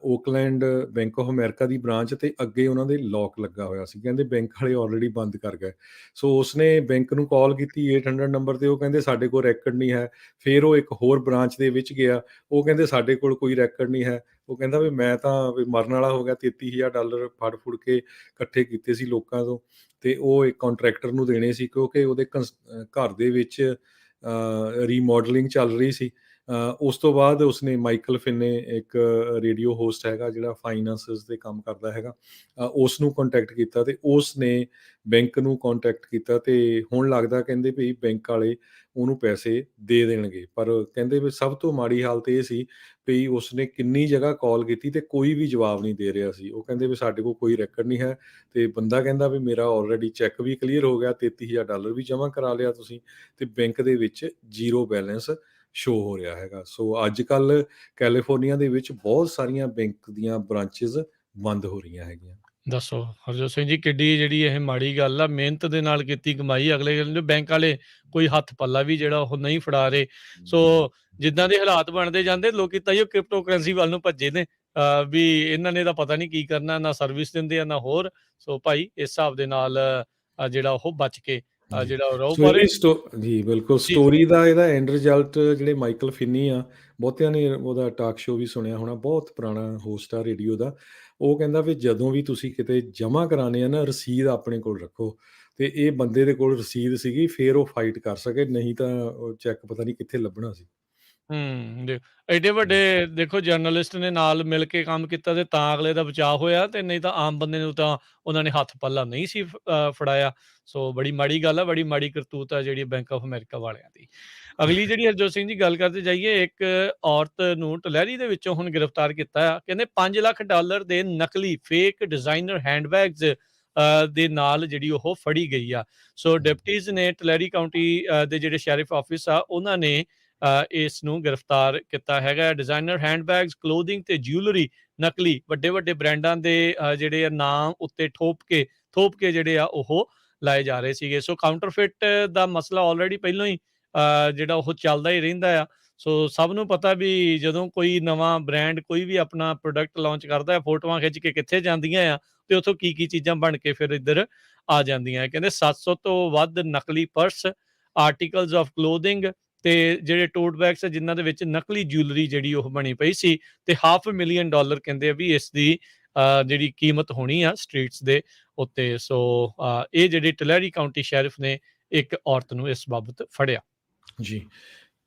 Auckland bank of America the branch, ਤੇ ਅੱਗੇ ਉਹਨਾਂ ਦੇ ਲੌਕ ਲੱਗਾ ਹੋਇਆ ਸੀ। ਕਹਿੰਦੇ ਬੈਂਕ ਵਾਲੇ ਆਲਰੇਡੀ ਬੰਦ ਕਰ ਗਏ। ਸੋ ਉਸਨੇ ਬੈਂਕ ਨੂੰ ਕਾਲ ਕੀਤੀ 800 ਨੰਬਰ ਤੇ, ਉਹ ਕਹਿੰਦੇ ਸਾਡੇ ਕੋਲ ਰੈਕਡ ਨਹੀਂ ਹੈ। ਫਿਰ ਉਹ ਇੱਕ ਹੋਰ ਬ੍ਰਾਂਚ ਦੇ ਵਿੱਚ ਗਿਆ, ਉਹ ਕਹਿੰਦੇ ਸਾਡੇ ਕੋਲ ਕੋਈ ਰੈਕਡ ਨਹੀਂ ਹੈ। ਉਹ ਕਹਿੰਦਾ ਵੀ ਮੈਂ ਤਾਂ ਵੀ ਮਰਨ ਵਾਲਾ ਹੋ ਗਿਆ, $33,000 ਫੜ ਫੁੜ ਕੇ ਇਕੱਠੇ ਕੀਤੇ ਸੀ ਲੋਕਾਂ ਤੋਂ, ਤੇ ਉਹ ਇੱਕ ਕੰਟਰੈਕਟਰ ਨੂੰ ਦੇਣੇ ਸੀ, ਕਿਉਂਕਿ ਉਹਦੇ ਘਰ ਦੇ ਵਿੱਚ ਰੀਮੋਡਲਿੰਗ ਚੱਲ ਰਹੀ ਸੀ। ਉਸ ਤੋਂ ਬਾਅਦ ਉਸਨੇ ਮਾਈਕਲ ਫਿਨੇ, ਇੱਕ ਰੇਡੀਓ ਹੋਸਟ ਹੈਗਾ ਜਿਹੜਾ ਫਾਈਨਾਂਸਿਸ 'ਤੇ ਕੰਮ ਕਰਦਾ ਹੈਗਾ, ਉਸ ਨੂੰ ਕੰਟੈਕਟ ਕੀਤਾ ਤੇ ਉਸ ਨੇ ਬੈਂਕ ਨੂੰ ਕੰਟੈਕਟ ਕੀਤਾ। ਤੇ ਹੁਣ ਲੱਗਦਾ ਕਹਿੰਦੇ ਵੀ ਬੈਂਕ ਵਾਲੇ ਉਹਨੂੰ ਪੈਸੇ ਦੇ ਦੇਣਗੇ, ਪਰ ਕਹਿੰਦੇ ਵੀ ਸਭ ਤੋਂ ਮਾੜੀ ਹਾਲਤ ਇਹ ਸੀ ਵੀ ਉਸਨੇ ਕਿੰਨੀ ਜਗ੍ਹਾ ਕਾਲ ਕੀਤੀ ਤੇ ਕੋਈ ਵੀ ਜਵਾਬ ਨਹੀਂ ਦੇ ਰਿਹਾ ਸੀ। ਉਹ ਕਹਿੰਦੇ ਵੀ ਸਾਡੇ ਕੋਲ ਕੋਈ ਰੈਕਡ ਨਹੀਂ ਹੈ। ਤੇ ਬੰਦਾ ਕਹਿੰਦਾ ਵੀ ਮੇਰਾ ਆਲਰੇਡੀ ਚੈੱਕ ਵੀ ਕਲੀਅਰ ਹੋ ਗਿਆ, $33,000 ਵੀ ਜਮ੍ਹਾਂ ਕਰਾ ਲਿਆ ਤੁਸੀਂ, ਤੇ ਬੈਂਕ ਦੇ ਵਿੱਚ 0 ਬੈਲੈਂਸ ਸ਼ੋ ਹੋ ਰਿਹਾ ਹੈਗਾ। ਸੋ ਅੱਜ ਕੱਲ੍ਹ ਕੈਲੀਫੋਰਨੀਆ ਦੇ ਵਿੱਚ ਬਹੁਤ ਸਾਰੀਆਂ ਬੈਂਕ ਦੀਆਂ ਬ੍ਰਾਂਚਿਸ ਬੰਦ ਹੋ ਰਹੀਆਂ ਹੈਗੀਆਂ। ਦੱਸੋ ਹਰਜੋਤ ਸਿੰਘ ਜੀ, ਕਿੱਡੀ ਜਿਹੜੀ ਇਹ ਮਾੜੀ ਗੱਲ ਆ। ਮਿਹਨਤ ਦੇ ਨਾਲ ਕੀਤੀ ਕਮਾਈ, ਅਗਲੇ ਕਹਿੰਦੇ ਬੈਂਕ ਵਾਲੇ ਕੋਈ ਹੱਥ ਪੱਲਾ ਵੀ ਜਿਹੜਾ ਉਹ ਨਹੀਂ ਫੜਾ ਰਹੇ। ਸੋ ਜਿੱਦਾਂ ਦੇ ਹਾਲਾਤ ਬਣਦੇ ਜਾਂਦੇ, ਲੋਕੀ ਤਾਂਹੀਓ ਕ੍ਰਿਪਟੋ ਕਰੰਸੀ ਵੱਲ ਨੂੰ ਭੱਜੇ ਨੇ। ਵੀ ਇਹਨਾਂ ਨੇ ਤਾਂ ਪਤਾ ਨਹੀਂ ਕੀ ਕਰਨਾ, ਨਾ ਸਰਵਿਸ ਦਿੰਦੇ ਆ ਨਾ ਹੋਰ। ਸੋ ਭਾਈ ਇਸ ਹਿਸਾਬ ਦੇ ਨਾਲ ਜਿਹੜਾ ਉਹ ਬਚ ਕੇ ਜੀ। ਜਿਹੜਾ ਉਹ ਰਹੋ। ਸੋ ਪਰ ਇਹਦੀ ਜੀ ਬਿਲਕੁਲ, ਜੀ ਜੀ ਸਟੋਰੀ ਦਾ ਇਹਦਾ ਐਂਡ ਰਿਜ਼ਲਟ ਜਿਹੜੇ ਮਾਈਕਲ ਫਿਨੀ ਆ, ਬਹੁਤਿਆਂ ਨੇ ਉਹਦਾ ਟਾਕ ਸ਼ੋਅ ਵੀ ਸੁਣਿਆ ਹੋਣਾ, ਬਹੁਤ ਪੁਰਾਣਾ ਹੋਸਟ ਆ ਰੇਡੀਓ ਦਾ। ਉਹ ਕਹਿੰਦਾ ਵੀ ਜਦੋਂ ਵੀ ਤੁਸੀਂ ਕਿਤੇ ਜਮ੍ਹਾਂ ਕਰਾਉਣੇ ਆ ਨਾ, ਰਸੀਦ ਆਪਣੇ ਕੋਲ ਰੱਖੋ। ਤੇ ਇਹ ਬੰਦੇ ਦੇ ਕੋਲ ਰਸੀਦ ਸੀਗੀ, ਫਿਰ ਉਹ ਫਾਈਟ ਕਰ ਸਕੇ, ਨਹੀਂ ਤਾਂ ਉਹ ਚੈੱਕ ਪਤਾ ਨਹੀਂ ਕਿੱਥੇ ਲੱਭਣਾ ਸੀ। ਐਡੇ ਹੂੰ, ਵੱਡੇ ਦੇਖੋ ਜਰਨਲਿਸਟ ਨੇ ਨਾਲ ਮਿਲ ਕੇ ਕੰਮ ਕੀਤਾ ਤੇ ਤਾਂ ਅਗਲੇ ਦਾ ਬਚਾਅ ਹੋਇਆ ਤੇ ਨਹੀਂ ਤਾਂ ਆਮ ਬੰਦੇ ਨੂੰ ਤਾਂ ਉਹਨਾਂ ਨੇ ਹੱਥ ਪੱਲਾ ਨਹੀਂ ਸੀ ਫੜਾਇਆ। ਸੋ ਬੜੀ ਮਾੜੀ ਗੱਲ ਆ, ਬੜੀ ਮਾੜੀ ਕਰਤੂਤ ਆ ਜਿਹੜੀ ਬੈਂਕ ਆਫ ਅਮਰੀਕਾ ਵਾਲਿਆਂ ਦੀ। ਅਗਲੀ ਜਿਹੜੀ ਹਰਜੋਤ ਸਿੰਘ ਦੀ ਗੱਲ ਕਰਦੇ ਜਾਈਏ, ਇੱਕ ਔਰਤ ਨੂੰ ਟਲਹਿਰੀ ਦੇ ਵਿੱਚੋਂ ਹੁਣ ਗ੍ਰਿਫਤਾਰ ਕੀਤਾ ਆ। ਕਹਿੰਦੇ $5 ਲੱਖ ਦੇ ਨਕਲੀ ਫੇਕ ਡਿਜ਼ਾਇਨਰ ਹੈਂਡਬੈਗਸ ਦੇ ਨਾਲ ਜਿਹੜੀ ਉਹ ਫੜੀ ਗਈ ਆ। ਸੋ ਡਿਪਟੀਜ਼ ਨੇ ਟਲਹਿਰੀ ਕਾਉਂਟੀ ਦੇ ਜਿਹੜੇ ਸ਼ੈਰਿਫ ਆਫਿਸ ਆ ਉਹਨਾਂ ਨੇ ਇਸ ਨੂੰ ਗ੍ਰਿਫਤਾਰ ਕੀਤਾ ਹੈਗਾ। ਡਿਜ਼ਾਇਨਰ ਹੈਂਡਬੈਗਸ, ਕਲੋਥਿੰਗ ਤੇ ਜਿਊਲਰੀ ਨਕਲੀ ਵੱਡੇ-ਵੱਡੇ ਬ੍ਰਾਂਡਾਂ ਦੇ ਜਿਹੜੇ ਆ ਨਾਮ ਉੱਤੇ ਥੋਪ ਕੇ ਜਿਹੜੇ ਆ ਉਹ ਲਾਏ ਜਾ ਰਹੇ ਸੀਗੇ। ਸੋ ਕਾਊਂਟਰਫਿਟ ਦਾ ਮਸਲਾ ਆਲਰੇਡੀ ਪਹਿਲਾਂ ਹੀ ਜਿਹੜਾ ਉਹ ਚੱਲਦਾ ਹੀ ਰਹਿੰਦਾ ਆ। ਸੋ ਸਭ ਨੂੰ ਪਤਾ ਵੀ ਜਦੋਂ ਕੋਈ ਨਵਾਂ ਬ੍ਰਾਂਡ ਕੋਈ ਵੀ ਆਪਣਾ ਪ੍ਰੋਡਕਟ ਲਾਂਚ ਕਰਦਾ ਹੈ, ਫੋਟੋਆਂ ਖਿੱਚ ਕੇ ਕਿੱਥੇ ਜਾਂਦੀਆਂ ਆ ਤੇ ਉੱਥੋਂ ਕੀ-ਕੀ ਚੀਜ਼ਾਂ ਬਣ ਕੇ ਫਿਰ ਇੱਧਰ ਆ ਜਾਂਦੀਆਂ। ਕਹਿੰਦੇ 700 ਤੋਂ ਵੱਧ ਨਕਲੀ ਪਰਸ, ਆਰਟੀਕਲਸ ਆਫ ਕਲੋਥਿੰਗ ਤੇ ਜਿਹੜੇ ਟੋਟ ਬੈਗਸ ਆ ਜਿਨ੍ਹਾਂ ਦੇ ਵਿੱਚ ਨਕਲੀ ਜਿਊਲਰੀ ਜਿਹੜੀ ਉਹ ਬਣੀ ਪਈ ਸੀ ਤੇ $500,000 ਕਹਿੰਦੇ ਆ ਵੀ ਇਸ ਦੀ ਜਿਹੜੀ ਕੀਮਤ ਹੋਣੀ ਆ ਸਟਰੀਟਸ ਦੇ ਉੱਤੇ। ਸੋ ਇਹ ਜਿਹੜੀ ਟਲਹਿਰੀ ਕਾਉਂਟੀ ਸ਼ੈਰਿਫ ਨੇ ਇੱਕ ਔਰਤ ਨੂੰ ਇਸ ਬਾਬਤ ਫੜਿਆ। ਜੀ।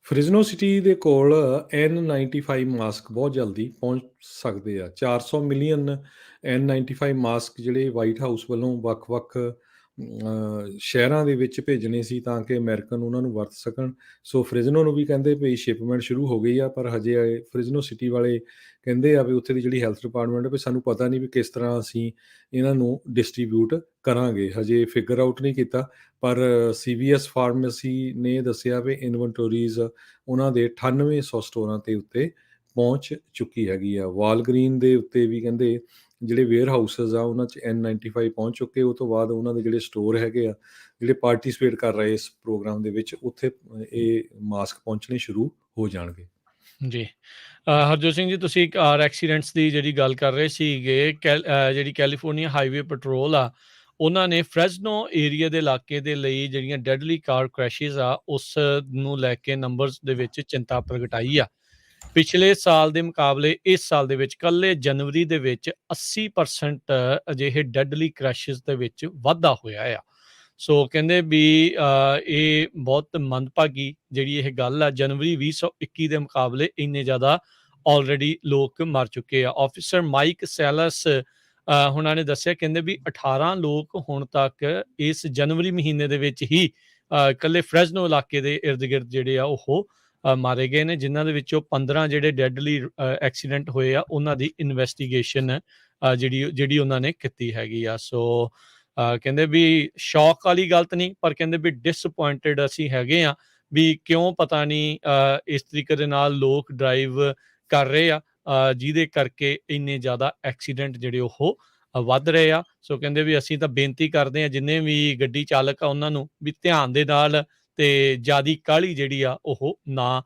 ਫ੍ਰਿਜ਼ਨੋ ਸਿਟੀ ਦੇ ਕੋਲ N95 ਮਾਸਕ ਬਹੁਤ ਜਲਦੀ ਪਹੁੰਚ ਸਕਦੇ ਆ। 400 ਮਿਲੀਅਨ N95 ਮਾਸਕ ਜਿਹੜੇ ਵਾਈਟ ਹਾਊਸ ਵੱਲੋਂ ਵੱਖ-ਵੱਖ ਸ਼ਹਿਰਾਂ ਦੇ ਵਿੱਚ ਭੇਜਣੇ ਸੀ ਤਾਂ ਕਿ ਅਮਰੀਕਨ ਉਹਨਾਂ ਨੂੰ ਵਰਤ ਸਕਣ। ਸੋ ਫ੍ਰਿਜ਼ਨੋ ਨੂੰ ਵੀ ਕਹਿੰਦੇ ਵੀ ਸ਼ਿਪਮੈਂਟ ਸ਼ੁਰੂ ਹੋ ਗਈ ਆ, ਪਰ ਹਜੇ ਫ੍ਰਿਜ਼ਨੋ ਸਿਟੀ ਵਾਲੇ ਕਹਿੰਦੇ ਆ ਵੀ ਉੱਥੇ ਦੀ ਜਿਹੜੀ ਹੈਲਥ ਡਿਪਾਰਟਮੈਂਟ ਆ ਵੀ ਸਾਨੂੰ ਪਤਾ ਨਹੀਂ ਵੀ ਕਿਸ ਤਰ੍ਹਾਂ ਅਸੀਂ ਇਹਨਾਂ ਨੂੰ ਡਿਸਟ੍ਰੀਬਿਊਟ ਕਰਾਂਗੇ। ਹਜੇ ਫਿਗਰ ਆਊਟ ਨਹੀਂ ਕੀਤਾ, ਪਰ CVS ਫਾਰਮੇਸੀ ਨੇ ਦੱਸਿਆ ਵੀ ਇਨਵੈਂਟੋਰੀਜ਼ ਉਹਨਾਂ ਦੇ 9800 ਸਟੋਰਾਂ ਦੇ ਉੱਤੇ ਪਹੁੰਚ ਚੁੱਕੀ ਹੈਗੀ ਆ। ਵਾਲਗ੍ਰੀਨ ਦੇ ਉੱਤੇ ਵੀ ਕਹਿੰਦੇ ਜਿਹੜੇ ਵੇਅਰ ਹਾਊਸਿਸ ਆ ਉਹਨਾਂ 'ਚ N95 ਪਹੁੰਚ ਚੁੱਕੇ। ਉਹ ਤੋਂ ਬਾਅਦ ਉਹਨਾਂ ਦੇ ਜਿਹੜੇ ਸਟੋਰ ਹੈਗੇ ਆ ਜਿਹੜੇ ਪਾਰਟੀਸਪੇਟ ਕਰ ਰਹੇ ਇਸ ਪ੍ਰੋਗਰਾਮ ਦੇ ਵਿੱਚ, ਉੱਥੇ ਇਹ ਮਾਸਕ ਪਹੁੰਚਣੇ ਸ਼ੁਰੂ ਹੋ ਜਾਣਗੇ। ਜੀ। ਹਰਜੋਤ ਸਿੰਘ ਜੀ, ਤੁਸੀਂ ਕਾਰ ਐਕਸੀਡੈਂਟਸ ਦੀ ਜਿਹੜੀ ਗੱਲ ਕਰ ਰਹੇ ਸੀਗੇ, ਜਿਹੜੀ ਕੈਲੀਫੋਰਨੀਆ ਹਾਈਵੇ ਪੈਟਰੋਲ ਆ, ਉਹਨਾਂ ਨੇ ਫ੍ਰੈਜ਼ਨੋ ਏਰੀਆ ਦੇ ਇਲਾਕੇ ਦੇ ਲਈ ਜਿਹੜੀਆਂ ਡੈਡਲੀ ਕਾਰ ਕ੍ਰੈਸ਼ਿਸ ਆ, ਉਸ ਨੂੰ ਲੈ ਕੇ ਨੰਬਰਸ ਦੇ ਵਿੱਚ ਚਿੰਤਾ ਪ੍ਰਗਟਾਈ ਆ। ਪਿਛਲੇ ਸਾਲ ਦੇ ਮੁਕਾਬਲੇ ਇਸ ਸਾਲ ਦੇ ਵਿੱਚ ਇਕੱਲੇ ਜਨਵਰੀ ਦੇ ਵਿੱਚ 80% ਅਜਿਹੇ ਡੈਡਲੀ ਕ੍ਰੈਸ਼ਿਸ ਦੇ ਵਿੱਚ ਵਾਧਾ ਹੋਇਆ ਆ। ਸੋ ਕਹਿੰਦੇ ਵੀ ਇਹ ਬਹੁਤ ਮੰਦਭਾਗੀ ਜਿਹੜੀ ਇਹ ਗੱਲ ਆ। ਜਨਵਰੀ 2021 ਦੇ ਮੁਕਾਬਲੇ ਇੰਨੇ ਜ਼ਿਆਦਾ ਆਲਰੇਡੀ ਲੋਕ ਮਰ ਚੁੱਕੇ ਆ। ਆਫਿਸਰ ਮਾਈਕ ਸੈਲਸ ਉਹਨਾਂ ਨੇ ਦੱਸਿਆ, ਕਹਿੰਦੇ ਵੀ 18 ਲੋਕ ਹੁਣ ਤੱਕ ਇਸ ਜਨਵਰੀ ਮਹੀਨੇ ਦੇ ਵਿੱਚ ਹੀ ਇਕੱਲੇ ਫ੍ਰੈਜ਼ਨੋ ਇਲਾਕੇ ਦੇ ਇਰਦ ਗਿਰਦ ਜਿਹੜੇ ਆ ਉਹ ਮਾਰੇ ਗਏ ਨੇ, ਜਿਨ੍ਹਾਂ ਦੇ ਵਿੱਚੋਂ 15 ਜਿਹੜੇ ਡੈਡਲੀ ਐਕਸੀਡੈਂਟ ਹੋਏ ਆ ਉਹਨਾਂ ਦੀ ਇਨਵੈਸਟੀਗੇਸ਼ਨ ਜਿਹੜੀ ਉਹਨਾਂ ਨੇ ਕੀਤੀ ਹੈਗੀ ਆ। ਸੋ ਕਹਿੰਦੇ ਵੀ ਸ਼ੌਕ ਵਾਲੀ ਗਲਤ ਨਹੀਂ, ਪਰ ਕਹਿੰਦੇ ਵੀ ਡਿਸਅਪੁਆਇੰਟਡ ਅਸੀਂ ਹੈਗੇ ਆ ਵੀ ਕਿਉਂ ਪਤਾ ਨਹੀਂ ਇਸ ਤਰੀਕੇ ਦੇ ਨਾਲ ਲੋਕ ਡਰਾਈਵ ਕਰ ਰਹੇ ਆ ਜਿਹਦੇ ਕਰਕੇ ਇੰਨੇ ਜ਼ਿਆਦਾ ਐਕਸੀਡੈਂਟ ਜਿਹੜੇ ਉਹ ਵੱਧ ਰਹੇ ਆ। ਸੋ ਕਹਿੰਦੇ ਵੀ ਅਸੀਂ ਤਾਂ ਬੇਨਤੀ ਕਰਦੇ ਆ ਜਿੰਨੇ ਵੀ ਗੱਡੀ ਚਾਲਕ ਆ ਉਹਨਾਂ ਨੂੰ ਵੀ ਧਿਆਨ ਦੇ ਨਾਲ ਤੇ ਜ਼ਿਆਦੀ ਕਾਹਲੀ ਜਿਹੜੀ ਆ ਉਹ ਨਾ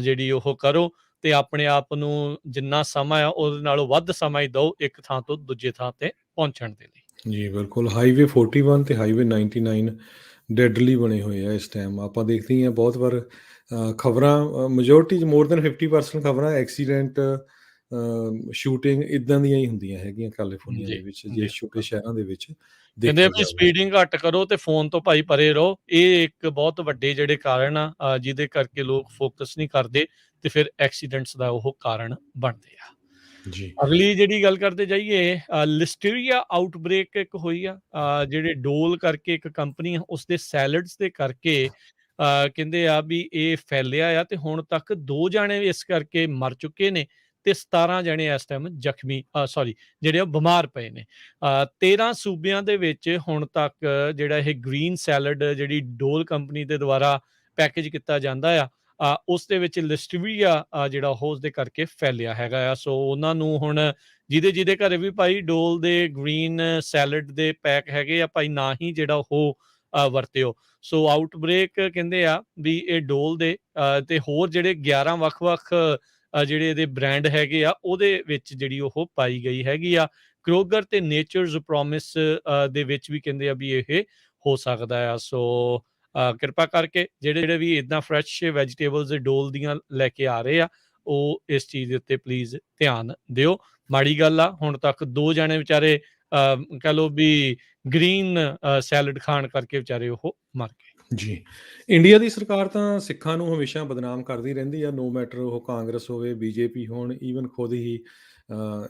ਜਿਹੜੀ ਉਹ ਕਰੋ ਤੇ ਆਪਣੇ ਆਪ ਨੂੰ ਜਿੰਨਾ ਸਮਾਂ ਆ ਉਹਦੇ ਨਾਲੋਂ ਵੱਧ ਸਮਾਂ ਹੀ ਦਿਓ ਇੱਕ ਥਾਂ ਤੋਂ ਦੂਜੇ ਥਾਂ ਤੇ ਪਹੁੰਚਣ ਦੇ ਲਈ। ਜੀ ਬਿਲਕੁਲ। ਹਾਈਵੇ 41 ਤੇ ਹਾਈਵੇ 99 ਡੈਡਲੀ ਬਣੇ ਹੋਏ ਆ ਇਸ ਟਾਈਮ। ਆਪਾਂ ਦੇਖਦੇ ਹੀ ਹਾਂ ਬਹੁਤ ਵਾਰ ਖਬਰਾਂ ਮੈਜੋਰਟੀ 'ਚ ਮੋਰ ਦੈਨ 50% ਖਬਰਾਂ ਐਕਸੀਡੈਂਟ, ਸ਼ੂਟਿੰਗ ਇੱਦਾਂ ਦੀਆਂ ਹੀ ਹੁੰਦੀਆਂ ਹੈਗੀਆਂ ਕੈਲੀਫੋਰਨੀਆ ਜੀ ਦੇ ਵਿੱਚ, ਜੇ ਜੀ ਛੋਟੇ ਸ਼ਹਿਰਾਂ ਦੇ ਵਿੱਚ ਕਹਿੰਦੇ ਆ ਦੇਖਿਆ ਵੀ ਜਾਵੇ। ਸਪੀਡਿੰਗ ਘੱਟ ਕਰੋ ਤੇ ਫੋਨ ਤੋਂ ਭਾਈ ਪਰੇ ਰਹੋ। ਇਹ ਇੱਕ ਬਹੁਤ ਵੱਡੇ ਜਿਹੜੇ ਕਾਰਨ ਆ ਜਿਹਦੇ ਕਰਕੇ ਲੋਕ ਫੋਕਸ ਨਹੀਂ ਕਰਦੇ ਤੇ ਫਿਰ ਐਕਸੀਡੈਂਟਸ ਦਾ ਉਹ ਕਾਰਨ ਬਣਦੇ ਆ। ਜੀ। ਅਗਲੀ ਜਿਹੜੀ ਗੱਲ ਕਰਦੇ ਜਾਈਏ, ਲਿਸਟੀਰੀਆ ਆਊਟਬ੍ਰੇਕ ਇੱਕ ਹੋਈ ਆ। ਜਿਹੜੇ ਡੋਲ ਕਰਕੇ ਇੱਕ ਕੰਪਨੀ ਆ ਉਸਦੇ ਸੈਲਡਸ ਦੇ ਕਰਕੇ ਕਹਿੰਦੇ ਆ ਵੀ ਇਹ ਫੈਲਿਆ ਆ ਤੇ ਹੁਣ ਤੱਕ 2 ਜਾਣੇ ਇਸ ਕਰਕੇ ਮਰ ਚੁੱਕੇ ਨੇ ਤੇ 17 ਜਾਣੇ ਇਸ ਟਾਈਮ ਜ਼ਖਮੀ ਜਿਹੜੇ ਉਹ ਬਿਮਾਰ ਪਏ ਨੇ। 13 ਸੂਬਿਆਂ ਦੇ ਵਿੱਚ ਹੁਣ ਤੱਕ ਜਿਹੜਾ ਇਹ ਗ੍ਰੀਨ ਸੈਲਡ ਜਿਹੜੀ ਡੋਲ ਕੰਪਨੀ ਦੇ ਦੁਆਰਾ ਪੈਕੇਜ ਕੀਤਾ ਜਾਂਦਾ ਆ ਉਸ ਦੇ ਵਿੱਚ ਲਿਸਟਰੀਆ ਜਿਹੜਾ ਉਹ ਉਸਦੇ ਕਰਕੇ ਫੈਲਿਆ ਹੈਗਾ ਆ। ਸੋ ਉਹਨਾਂ ਨੂੰ ਹੁਣ ਜਿਹਦੇ ਘਰੇ ਵੀ ਭਾਈ ਡੋਲ ਦੇ ਗ੍ਰੀਨ ਸੈਲਡ ਦੇ ਪੈਕ ਹੈਗੇ ਆ ਭਾਈ ਨਾ ਹੀ ਜਿਹੜਾ ਉਹ ਵਰਤਿਓ। ਸੋ ਆਊਟਬ੍ਰੇਕ ਕਹਿੰਦੇ ਆ ਵੀ ਇਹ ਡੋਲ ਦੇ ਤੇ ਹੋਰ ਜਿਹੜੇ 11 ਵੱਖ-ਵੱਖ ਜਿਹੜੇ ਇਹਦੇ ਬ੍ਰਾਂਡ ਹੈਗੇ ਆ ਉਹਦੇ ਵਿੱਚ ਜਿਹੜੀ ਉਹ ਪਾਈ ਗਈ ਹੈਗੀ ਆ। ਕਰੋਗਰ ਤੇ ਨੇਚਰਸ ਪ੍ਰੋਮਿਸ ਦੇ ਵਿੱਚ ਵੀ ਕਹਿੰਦੇ ਆ ਵੀ ਇਹ ਹੋ ਸਕਦਾ ਆ। ਸੋ ਕਿਰਪਾ ਕਰਕੇ ਜਿਹੜੇ ਵੀ ਇਦਾਂ ਫਰੈਸ਼ ਵੈਜੀਟੇਬਲਸ ਡੋਲ ਦੀਆਂ ਲੈ ਕੇ ਆ ਰਹੇ ਆ ਉਹ ਇਸ ਚੀਜ਼ ਦੇ ਉੱਤੇ ਪਲੀਜ਼ ਧਿਆਨ ਦਿਓ। ਮਾੜੀ ਗੱਲ ਆ ਹੁਣ ਤੱਕ 2 ਜਾਣੇ ਵਿਚਾਰੇ ਕਹਿ ਲਓ ਵੀ ਗ੍ਰੀਨ ਸੈਲਡ ਖਾਣ ਕਰਕੇ ਵਿਚਾਰੇ ਉਹ ਮਰ ਗਏ। ਜੀ। ਇੰਡੀਆ ਦੀ ਸਰਕਾਰ ਤਾਂ ਸਿੱਖਾਂ ਨੂੰ ਹਮੇਸ਼ਾ ਬਦਨਾਮ ਕਰਦੀ ਰਹਿੰਦੀ ਆ, ਨੋ ਮੈਟਰ ਉਹ ਕਾਂਗਰਸ ਹੋਵੇ, ਬੀਜੇਪੀ ਹੋਣ, ਈਵਨ ਖੁਦ ਹੀ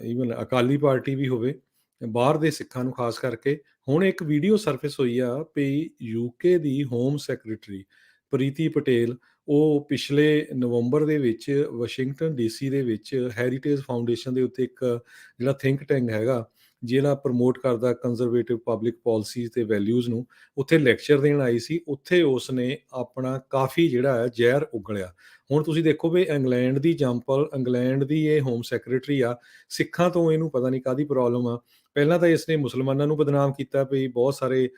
ਈਵਨ ਅਕਾਲੀ ਪਾਰਟੀ ਵੀ ਹੋਵੇ, ਬਾਹਰ ਦੇ ਸਿੱਖਾਂ ਨੂੰ ਖਾਸ ਕਰਕੇ। ਹੁਣ ਇੱਕ ਵੀਡੀਓ ਸਰਫੇਸ ਹੋਈ ਆ ਵੀ ਯੂਕੇ ਦੀ ਹੋਮ ਸੈਕਟਰੀ ਪ੍ਰੀਤੀ ਪਟੇਲ, ਉਹ ਪਿਛਲੇ ਨਵੰਬਰ ਦੇ ਵਿੱਚ ਵਾਸ਼ਿੰਗਟਨ ਡੀਸੀ ਦੇ ਵਿੱਚ ਹੈਰੀਟੇਜ ਫਾਊਂਡੇਸ਼ਨ ਦੇ ਉੱਤੇ ਇੱਕ ਜਿਹੜਾ ਥਿੰਕ ਟੈਂਕ ਹੈਗਾ, ਜਿਹੜਾ ਪ੍ਰਮੋਟ ਕਰਦਾ ਕੰਜ਼ਰਵੇਟਿਵ ਪਬਲਿਕ ਪਾਲਿਸੀਜ਼ ਤੇ ਵੈਲਿਊਜ਼ ਨੂੰ, ਉੱਥੇ ਲੈਕਚਰ ਦੇਣ ਆਈ ਸੀ। ਉੱਥੇ ਉਸਨੇ ਆਪਣਾ ਕਾਫੀ ਜਿਹੜਾ ਹੈ ਜ਼ਹਿਰ ਉਗਲਿਆ। ਹੁਣ ਤੁਸੀਂ ਦੇਖੋ ਵੀ ਇੰਗਲੈਂਡ ਦੀ ਜੰਪਲ, ਇੰਗਲੈਂਡ ਦੀ ਇਹ ਹੋਮ ਸੈਕਟਰੀ ਆ, ਸਿੱਖਾਂ ਤੋਂ ਇਹਨੂੰ ਪਤਾ ਨਹੀਂ ਕਾਹਦੀ ਪ੍ਰੋਬਲਮ ਆ। ਪਹਿਲਾਂ ਤਾਂ ਇਸਨੇ ਮੁਸਲਮਾਨਾਂ ਨੂੰ ਬਦਨਾਮ ਕੀਤਾ ਵੀ ਬਹੁਤ ਸਾਰੇ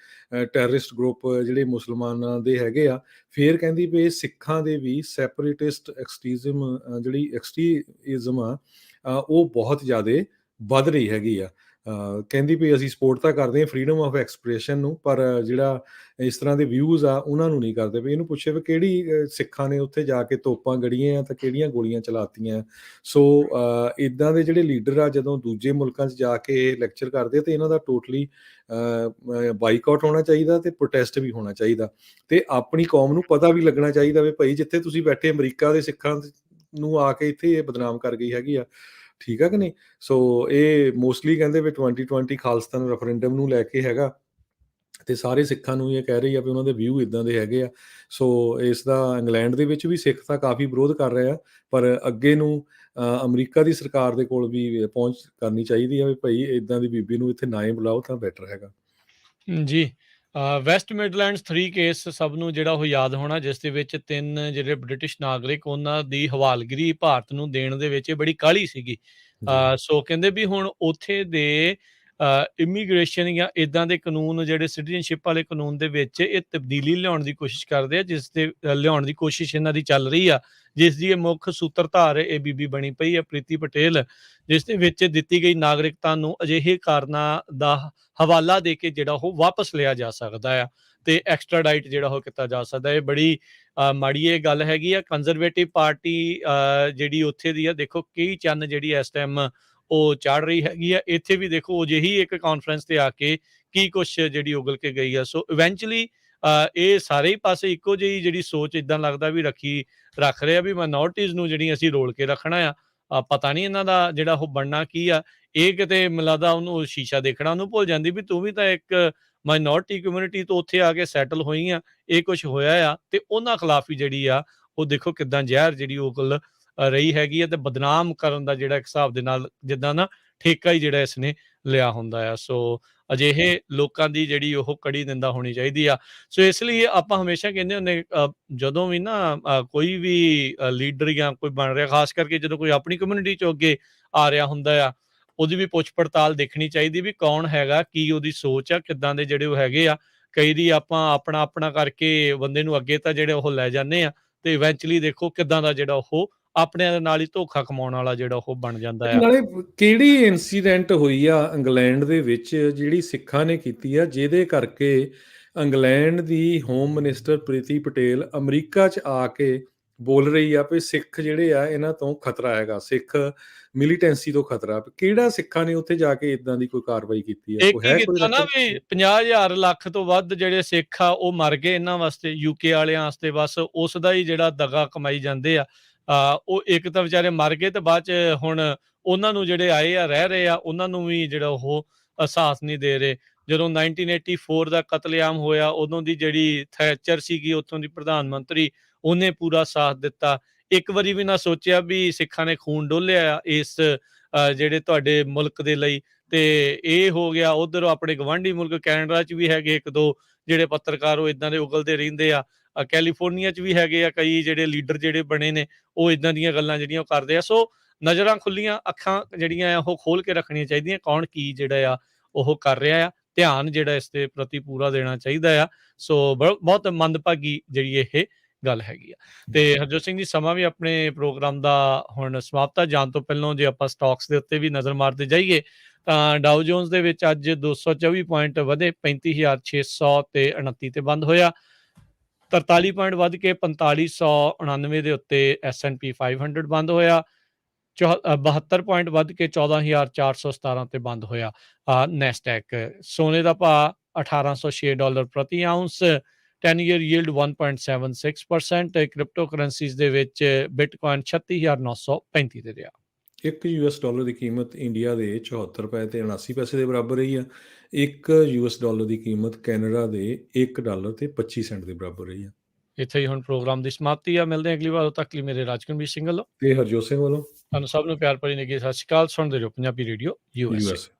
ਟੈਰਰਿਸਟ ਗਰੁੱਪ ਜਿਹੜੇ ਮੁਸਲਮਾਨਾਂ ਦੇ ਹੈਗੇ ਆ। ਫਿਰ ਕਹਿੰਦੀ ਵੀ ਇਹ ਸਿੱਖਾਂ ਦੇ ਵੀ ਸੈਪਰੇਟਿਸਟ ਐਕਸਟ੍ਰੀਜ਼ਮ ਜਿਹੜੀ ਐਕਸਟ੍ਰੀਜ਼ਮ ਆ ਉਹ ਬਹੁਤ ਜ਼ਿਆਦਾ ਵੱਧ ਰਹੀ ਹੈਗੀ ਆ। ਕਹਿੰਦੀ ਵੀ ਅਸੀਂ ਸਪੋਰਟ ਤਾਂ ਕਰਦੇ ਹਾਂ ਫਰੀਡਮ ਆਫ ਐਕਸਪ੍ਰੈਸ਼ਨ ਨੂੰ, ਪਰ ਜਿਹੜਾ ਇਸ ਤਰ੍ਹਾਂ ਦੇ ਵਿਊਜ਼ ਆ ਉਹਨਾਂ ਨੂੰ ਨਹੀਂ ਕਰਦੇ ਵੀ। ਇਹਨੂੰ ਪੁੱਛੇ ਵੀ ਕਿਹੜੀ ਸਿੱਖਾਂ ਨੇ ਉੱਥੇ ਜਾ ਕੇ ਤੋਪਾਂ ਗੜੀਆਂ ਤਾਂ ਕਿਹੜੀਆਂ ਗੋਲੀਆਂ ਚਲਾਤੀਆਂ। ਸੋ ਇੱਦਾਂ ਦੇ ਜਿਹੜੇ ਲੀਡਰ ਆ ਜਦੋਂ ਦੂਜੇ ਮੁਲਕਾਂ 'ਚ ਜਾ ਕੇ ਲੈਕਚਰ ਕਰਦੇ ਆ ਤੇ ਇਹਨਾਂ ਦਾ ਟੋਟਲੀ ਬਾਈਕਾਟ ਹੋਣਾ ਚਾਹੀਦਾ ਤੇ ਪ੍ਰੋਟੈਸਟ ਵੀ ਹੋਣਾ ਚਾਹੀਦਾ। ਤੇ ਆਪਣੀ ਕੌਮ ਨੂੰ ਪਤਾ ਵੀ ਲੱਗਣਾ ਚਾਹੀਦਾ ਵੀ ਭਾਈ ਜਿੱਥੇ ਤੁਸੀਂ ਬੈਠੇ ਅਮਰੀਕਾ ਦੇ ਸਿੱਖਾਂ ਨੂੰ ਆ ਕੇ ਇੱਥੇ ਇਹ ਬਦਨਾਮ ਕਰ ਗਈ ਹੈਗੀ ਆ। ਠੀਕ ਆ ਕਿ ਨਹੀਂ? ਸੋ ਇਹ ਮੋਸਟਲੀ ਕਹਿੰਦੇ ਵੀ 2020 ਖਾਲਿਸਤਾਨ ਰੈਫਰੈਂਡਮ ਨੂੰ ਲੈ ਕੇ ਹੈਗਾ ਤੇ ਸਾਰੇ ਸਿੱਖਾਂ ਨੂੰ ਇਹ ਕਹਿ ਰਹੀ ਆ ਵੀ ਉਹਨਾਂ ਦੇ ਵਿਊ ਇਦਾਂ ਦੇ ਹੈਗੇ ਆ। ਸੋ ਇਸ ਦਾ ਇੰਗਲੈਂਡ ਦੇ ਵਿੱਚ ਵੀ ਸਿੱਖ ਤਾਂ ਕਾਫੀ ਵਿਰੋਧ ਕਰ ਰਹੇ ਆ, ਪਰ ਅੱਗੇ ਨੂੰ ਅਮਰੀਕਾ ਦੀ ਸਰਕਾਰ ਦੇ ਕੋਲ ਵੀ ਪਹੁੰਚ ਕਰਨੀ ਚਾਹੀਦੀ ਆ ਵੀ ਭਾਈ ਇਦਾਂ ਦੀ ਬੀਬੀ ਨੂੰ ਇੱਥੇ ਨਾ ਹੀ ਬੁਲਾਓ ਤਾਂ ਬੈਟਰ ਹੈਗਾ। ਜੀ। ਵੈਸਟ ਮਿਡਲੈਂਡਸ 3 ਕੇਸ ਸਭ ਨੂੰ ਜਿਹੜਾ ਉਹ ਯਾਦ ਹੋਣਾ, ਜਿਸ ਦੇ ਵਿੱਚ 3 ਜਿਹੜੇ ਬ੍ਰਿਟਿਸ਼ ਨਾਗਰਿਕ ਉਹਨਾਂ ਦੀ ਹਵਾਲਗਿਰੀ ਭਾਰਤ ਨੂੰ ਦੇਣ ਦੇ ਵਿੱਚ ਬੜੀ ਕਾਹਲੀ ਸੀਗੀ। ਜੀ। ਸੋ ਕਹਿੰਦੇ ਵੀ ਹੁਣ ਉੱਥੇ ਦੇ ਇਮੀਗ੍ਰੇਸ਼ਨ ਜਾਂ ਇਦਾਂ ਦੇ ਕਾਨੂੰਨ ਜਿਹੜੇ ਸਿਟੀਜ਼ਨਸ਼ਿਪ ਵਾਲੇ ਕਾਨੂੰਨ ਦੇ ਵਿੱਚ ਇਹ ਤਬਦੀਲੀ ਲਿਆਉਣ ਦੀ ਕੋਸ਼ਿਸ਼ ਕਰਦੇ ਆ, ਜਿਸ ਦੇ ਲਿਆਉਣ ਦੀ ਕੋਸ਼ਿਸ਼ ਇਹਨਾਂ ਦੀ ਚੱਲ ਰਹੀ ਆ, ਜਿਸ ਦੀ ਇਹ ਮੁੱਖ ਸੂਤਰਧਾਰ ਇਹ ਬੀਬੀ ਬਣੀ ਪਈ ਆ ਪ੍ਰੀਤੀ ਪਟੇਲ, ਜਿਸ ਦੇ ਵਿੱਚ ਦਿੱਤੀ ਗਈ ਨਾਗਰਿਕਤਾ ਨੂੰ ਅਜਿਹੇ ਕਾਰਨਾਂ ਦਾ ਹਵਾਲਾ ਦੇ ਕੇ ਜਿਹੜਾ ਉਹ ਵਾਪਸ ਲਿਆ ਜਾ ਸਕਦਾ ਆ ਤੇ ਐਕਸਟਰਾਡਾਈਟ ਜਿਹੜਾ ਉਹ ਕੀਤਾ ਜਾ ਸਕਦਾ। ਇਹ ਬੜੀ ਮਾੜੀ ਇਹ ਗੱਲ ਹੈਗੀ ਆ। ਕੰਜ਼ਰਵੇਟਿਵ ਪਾਰਟੀ ਜਿਹੜੀ ਉੱਥੇ ਦੀ ਆ, ਦੇਖੋ ਕਈ ਚੰਨ ਜਿਹੜੀ ਇਸ ਟਾਈਮ ਉਹ ਚਾੜ ਰਹੀ ਹੈਗੀ ਆ। ਇੱਥੇ ਵੀ ਦੇਖੋ ਅਜਿਹੀ ਇੱਕ ਕਾਨਫਰੰਸ ਤੇ ਆ ਕੇ ਕੀ ਕੁਛ ਜਿਹੜੀ ਉਗਲ ਕੇ ਗਈ ਆ। ਸੋ ਇਵੈਂਚੁਅਲੀ ਇਹ ਸਾਰੇ ਹੀ ਪਾਸੇ ਇੱਕੋ ਜਿਹੀ ਜਿਹੜੀ ਸੋਚ ਇਦਾਂ ਲੱਗਦਾ ਵੀ ਰੱਖ ਰਹੇ ਆ ਵੀ ਮਾਈਨੋਰਟੀਜ਼ ਨੂੰ ਜਿਹੜੀ ਅਸੀਂ ਰੋਲ ਕੇ ਰੱਖਣਾ ਆ। ਪਤਾ ਨਹੀਂ ਇਹਨਾਂ ਦਾ ਜਿਹੜਾ ਉਹ ਬਣਨਾ ਕੀ ਆ। ਇਹ ਕਿਤੇ ਮੈਨੂੰ ਲੱਗਦਾ ਉਹਨੂੰ ਸ਼ੀਸ਼ਾ ਦੇਖਣਾ ਉਹਨੂੰ ਭੁੱਲ ਜਾਂਦੀ ਵੀ ਤੂੰ ਵੀ ਤਾਂ ਇੱਕ ਮਾਈਨੋਰਟੀ ਕਮਿਊਨਿਟੀ ਤੋਂ ਉੱਥੇ ਆ ਕੇ ਸੈਟਲ ਹੋਈ ਆ, ਇਹ ਕੁਛ ਹੋਇਆ ਆ ਤੇ ਉਹਨਾਂ ਖਿਲਾਫ ਹੀ ਜਿਹੜੀ ਆ ਉਹ ਦੇਖੋ ਕਿੱਦਾਂ ਜ਼ਹਿਰ ਜਿਹੜੀ ਉਗਲ ਰਹੀ ਹੈਗੀ ਆ ਤੇ ਬਦਨਾਮ ਕਰਨ ਦਾ ਜਿਹੜਾ ਇੱਕ ਹਿਸਾਬ ਦੇ ਨਾਲ ਜਿੱਦਾਂ ਨਾ ਠੇਕਾ ਹੀ ਜਿਹੜਾ ਇਸਨੇ ਲਿਆ ਹੁੰਦਾ ਆ। ਸੋ ਅਜਿਹੇ ਲੋਕਾਂ ਦੀ ਜਿਹੜੀ ਉਹ ਕੜੀ ਨਿੰਦਾ ਹੋਣੀ ਚਾਹੀਦੀ ਆ। ਸੋ ਇਸ ਲਈ ਆਪਾਂ ਹਮੇਸ਼ਾ ਕਹਿੰਦੇ ਹੁੰਦੇ ਜਦੋਂ ਵੀ ਨਾ ਕੋਈ ਵੀ ਲੀਡਰ ਜਾਂ ਕੋਈ ਬਣ ਰਿਹਾ, ਖਾਸ ਕਰਕੇ ਜਦੋਂ ਕੋਈ ਆਪਣੀ ਕਮਿਊਨਿਟੀ ਚੋਂ ਅੱਗੇ ਆ ਰਿਹਾ ਹੁੰਦਾ ਆ, ਉਹਦੀ ਵੀ ਪੁੱਛ ਪੜਤਾਲ ਦੇਖਣੀ ਚਾਹੀਦੀ ਵੀ ਕੌਣ ਹੈਗਾ, ਕੀ ਉਹਦੀ ਸੋਚ ਆ, ਕਿੱਦਾਂ ਦੇ ਜਿਹੜੇ ਉਹ ਹੈਗੇ ਆ। ਕਈ ਦੀ ਆਪਾਂ ਆਪਣਾ ਕਰਕੇ ਬੰਦੇ ਨੂੰ ਅੱਗੇ ਤਾਂ ਜਿਹੜੇ ਉਹ ਲੈ ਜਾਂਦੇ ਆ ਤੇ ਇਵੈਂਚੁਅਲੀ ਦੇਖੋ ਕਿੱਦਾਂ ਦਾ ਜਿਹੜਾ ਉਹ ਆਪਣਿਆਂ ਦੇ ਨਾਲ ਹੀ ਧੋਖਾ ਕਮਾਉਣ ਵਾਲਾ ਜਿਹੜਾ ਉਹ ਬਣ ਜਾਂਦਾ ਆ। ਨਾਲੇ ਕਿਹੜੀ ਇਨਸੀਡੈਂਟ ਹੋਈ ਆ ਇੰਗਲੈਂਡ ਦੇ ਵਿੱਚ ਜਿਹੜੀ ਸਿੱਖਾਂ ਨੇ ਕੀਤੀ ਆ, ਜਿਹਦੇ ਕਰਕੇ ਇੰਗਲੈਂਡ ਦੀ home minister Preeti Patel America 'ਚ ਆ ਕੇ ਬੋਲ ਰਹੀ ਆ ਵੀ ਸਿੱਖ ਜਿਹੜੇ ਆ ਇਹਨਾਂ ਤੋਂ ਖਤਰਾ ਹੈਗਾ, ਸਿੱਖ ਮਿਲੀਟੈਂਸੀ ਤੋਂ ਖਤਰਾ। ਕਿਹੜਾ ਸਿੱਖਾਂ ਨੇ ਉੱਥੇ ਜਾ ਕੇ ਇਦਾਂ ਦੀ ਕੋਈ ਕਾਰਵਾਈ ਕੀਤੀ ਆ? ਇੱਕ ਕੋਈ ਹੀ ਹੈ ਕੋਈ ਕੀਤਾ ਨਾ record? ਵੀ 50,000 ਲੱਖ ਤੋਂ ਵੱਧ ਜਿਹੜੇ ਸਿੱਖ ਆ ਉਹ ਮਰ ਗਏ ਇਹਨਾਂ ਵਾਸਤੇ, ਯੂਕੇ ਵਾਲਿਆਂ ਵਾਸਤੇ, ਬਸ ਉਸ ਦਾ ਹੀ ਜਿਹੜਾ ਦਗਾ ਕਮਾਈ ਜਾਂਦੇ ਆ। ਉਹ ਇੱਕ ਤਾਂ ਵਿਚਾਰੇ ਮਰ ਗਏ ਤੇ ਬਾਅਦ 'ਚ ਹੁਣ ਉਹਨਾਂ ਨੂੰ ਜਿਹੜੇ ਆਏ ਆ ਰਹਿ ਰਹੇ ਆ ਉਹਨਾਂ ਨੂੰ ਵੀ ਜਿਹੜਾ ਉਹ ਅਹਿਸਾਸ ਨਹੀਂ ਦੇ ਰਹੇ। ਜਦੋਂ 1984 ਦਾ ਕਤਲੇਆਮ ਹੋਇਆ ਉਦੋਂ ਦੀ ਜਿਹੜੀ ਥੈਚਰ ਸੀਗੀ ਉੱਥੋਂ ਦੀ ਪ੍ਰਧਾਨ ਮੰਤਰੀ, ਉਹਨੇ ਪੂਰਾ ਸਾਥ ਦਿੱਤਾ। ਇੱਕ ਵਾਰੀ ਵੀ ਨਾ ਸੋਚਿਆ ਵੀ ਸਿੱਖਾਂ ਨੇ ਖੂਨ ਡੋਲਿਆ ਆ ਇਸ ਜਿਹੜੇ ਤੁਹਾਡੇ ਮੁਲਕ ਦੇ ਲਈ। ਤੇ ਇਹ ਹੋ ਗਿਆ ਉਧਰ ਆਪਣੇ ਗਵਾਂਢੀ ਮੁਲਕ ਕੈਨੇਡਾ 'ਚ ਵੀ ਹੈਗੇ 1-2 ਜਿਹੜੇ ਪੱਤਰਕਾਰ ਉਹ ਇਦਾਂ ਦੇ ਉਗਲਦੇ ਰਹਿੰਦੇ ਆ। ਕੈਲੀਫੋਰਨੀਆ 'ਚ ਵੀ ਹੈਗੇ ਆ ਕਈ ਜਿਹੜੇ ਲੀਡਰ ਜਿਹੜੇ ਬਣੇ ਨੇ ਉਹ ਇਦਾਂ ਦੀਆਂ ਗੱਲਾਂ ਜਿਹੜੀਆਂ ਉਹ ਕਰਦੇ ਆ। ਸੋ ਨਜ਼ਰਾਂ ਖੁੱਲੀਆਂ, ਅੱਖਾਂ ਜਿਹੜੀਆਂ ਆ ਉਹ ਖੋਲ ਕੇ ਰੱਖਣੀਆਂ ਚਾਹੀਦੀਆਂ, ਕੌਣ ਕੀ ਜਿਹੜਾ ਆ ਉਹ ਕਰ ਰਿਹਾ ਆ। ਧਿਆਨ ਜਿਹੜਾ ਇਸ ਦੇ ਪ੍ਰਤੀ ਪੂਰਾ ਦੇਣਾ ਚਾਹੀਦਾ ਆ। ਸੋ ਬਹੁਤ ਮੰਦਭਾਗੀ ਜਿਹੜੀ ਇਹ ਗੱਲ ਹੈਗੀ ਆ। ਤੇ ਹਰਜੋਤ ਸਿੰਘ ਜੀ, ਸਮਾਂ ਵੀ ਆਪਣੇ ਪ੍ਰੋਗਰਾਮ ਦਾ ਹੁਣ ਸਮਾਪਤਾ ਜਾਣ ਤੋਂ ਪਹਿਲਾਂ ਜੇ ਆਪਾਂ ਸਟਾਕਸ ਦੇ ਉੱਤੇ ਵੀ ਨਜ਼ਰ ਮਾਰਦੇ ਜਾਈਏ ਤਾਂ ਡਾਓ ਜੋਨਸ ਦੇ ਵਿੱਚ ਅੱਜ 224 ਪੁਆਇੰਟ ਵਧੇ 35,600 ਤੇ 29 ਤੇ ਬੰਦ ਹੋਇਆ। 43 ਪੁਆਇੰਟ ਵੱਧ ਕੇ 4599 ਦੇ ਉੱਤੇ S&P 500 ਬੰਦ ਹੋਇਆ। 72 ਪੁਆਇੰਟ ਵੱਧ ਕੇ 14,417 ਤੇ ਬੰਦ ਹੋਇਆ ਨੈਸਡੈਕ। ਸੋਨੇ ਦਾ ਭਾਅ $1,806 ਪ੍ਰਤੀ ਆਉਂਸ, 10 ਈਅਰ ਯੀਲਡ 1.76%। ਕ੍ਰਿਪਟੋ ਕਰੰਸੀਜ਼ ਦੇ ਵਿੱਚ ਬਿਟਕੋਇਨ 36,935 ਤੇ ਰਿਹਾ। ਇੱਕ ਯੂਐਸ ਡਾਲਰ ਦੀ ਕੀਮਤ ਇੰਡੀਆ ਦੇ 74 ਰੁਪਏ ਤੇ 79 ਪੈਸੇ ਦੇ ਬਰਾਬਰ ਰਹੀ ਆ। ਇੱਕ ਯੂਐਸ ਡਾਲਰ ਦੀ ਕੀਮਤ ਕੈਨੇਡਾ ਦੇ $1 ਤੇ 25 ਸੈਂਟ ਦੇ ਬਰਾਬਰ ਰਹੀ ਆ। ਇੱਥੇ ਹੀ ਹੁਣ ਪ੍ਰੋਗਰਾਮ ਦੀ ਸਮਾਪਤੀ ਆ। ਮਿਲਦੇ ਹਾਂ ਅਗਲੀ ਵਾਰ, ਉਦੋਂ ਤੱਕ ਲਈ ਮੇਰੇ ਰਾਜਕੁਲਵੀਰ ਸਿੰਘ ਵੱਲੋਂ ਤੇ ਹਰਜੋਤ ਸਿੰਘ ਵੱਲੋਂ ਤੁਹਾਨੂੰ ਸਭ ਨੂੰ ਪਿਆਰ ਭਰੀ ਨਿੱਘੀ ਸਤਿ ਸ਼੍ਰੀ ਅਕਾਲ। ਸੁਣਦੇ ਰਹੋ ਪੰਜਾਬੀ ਰੇਡੀਓ USA।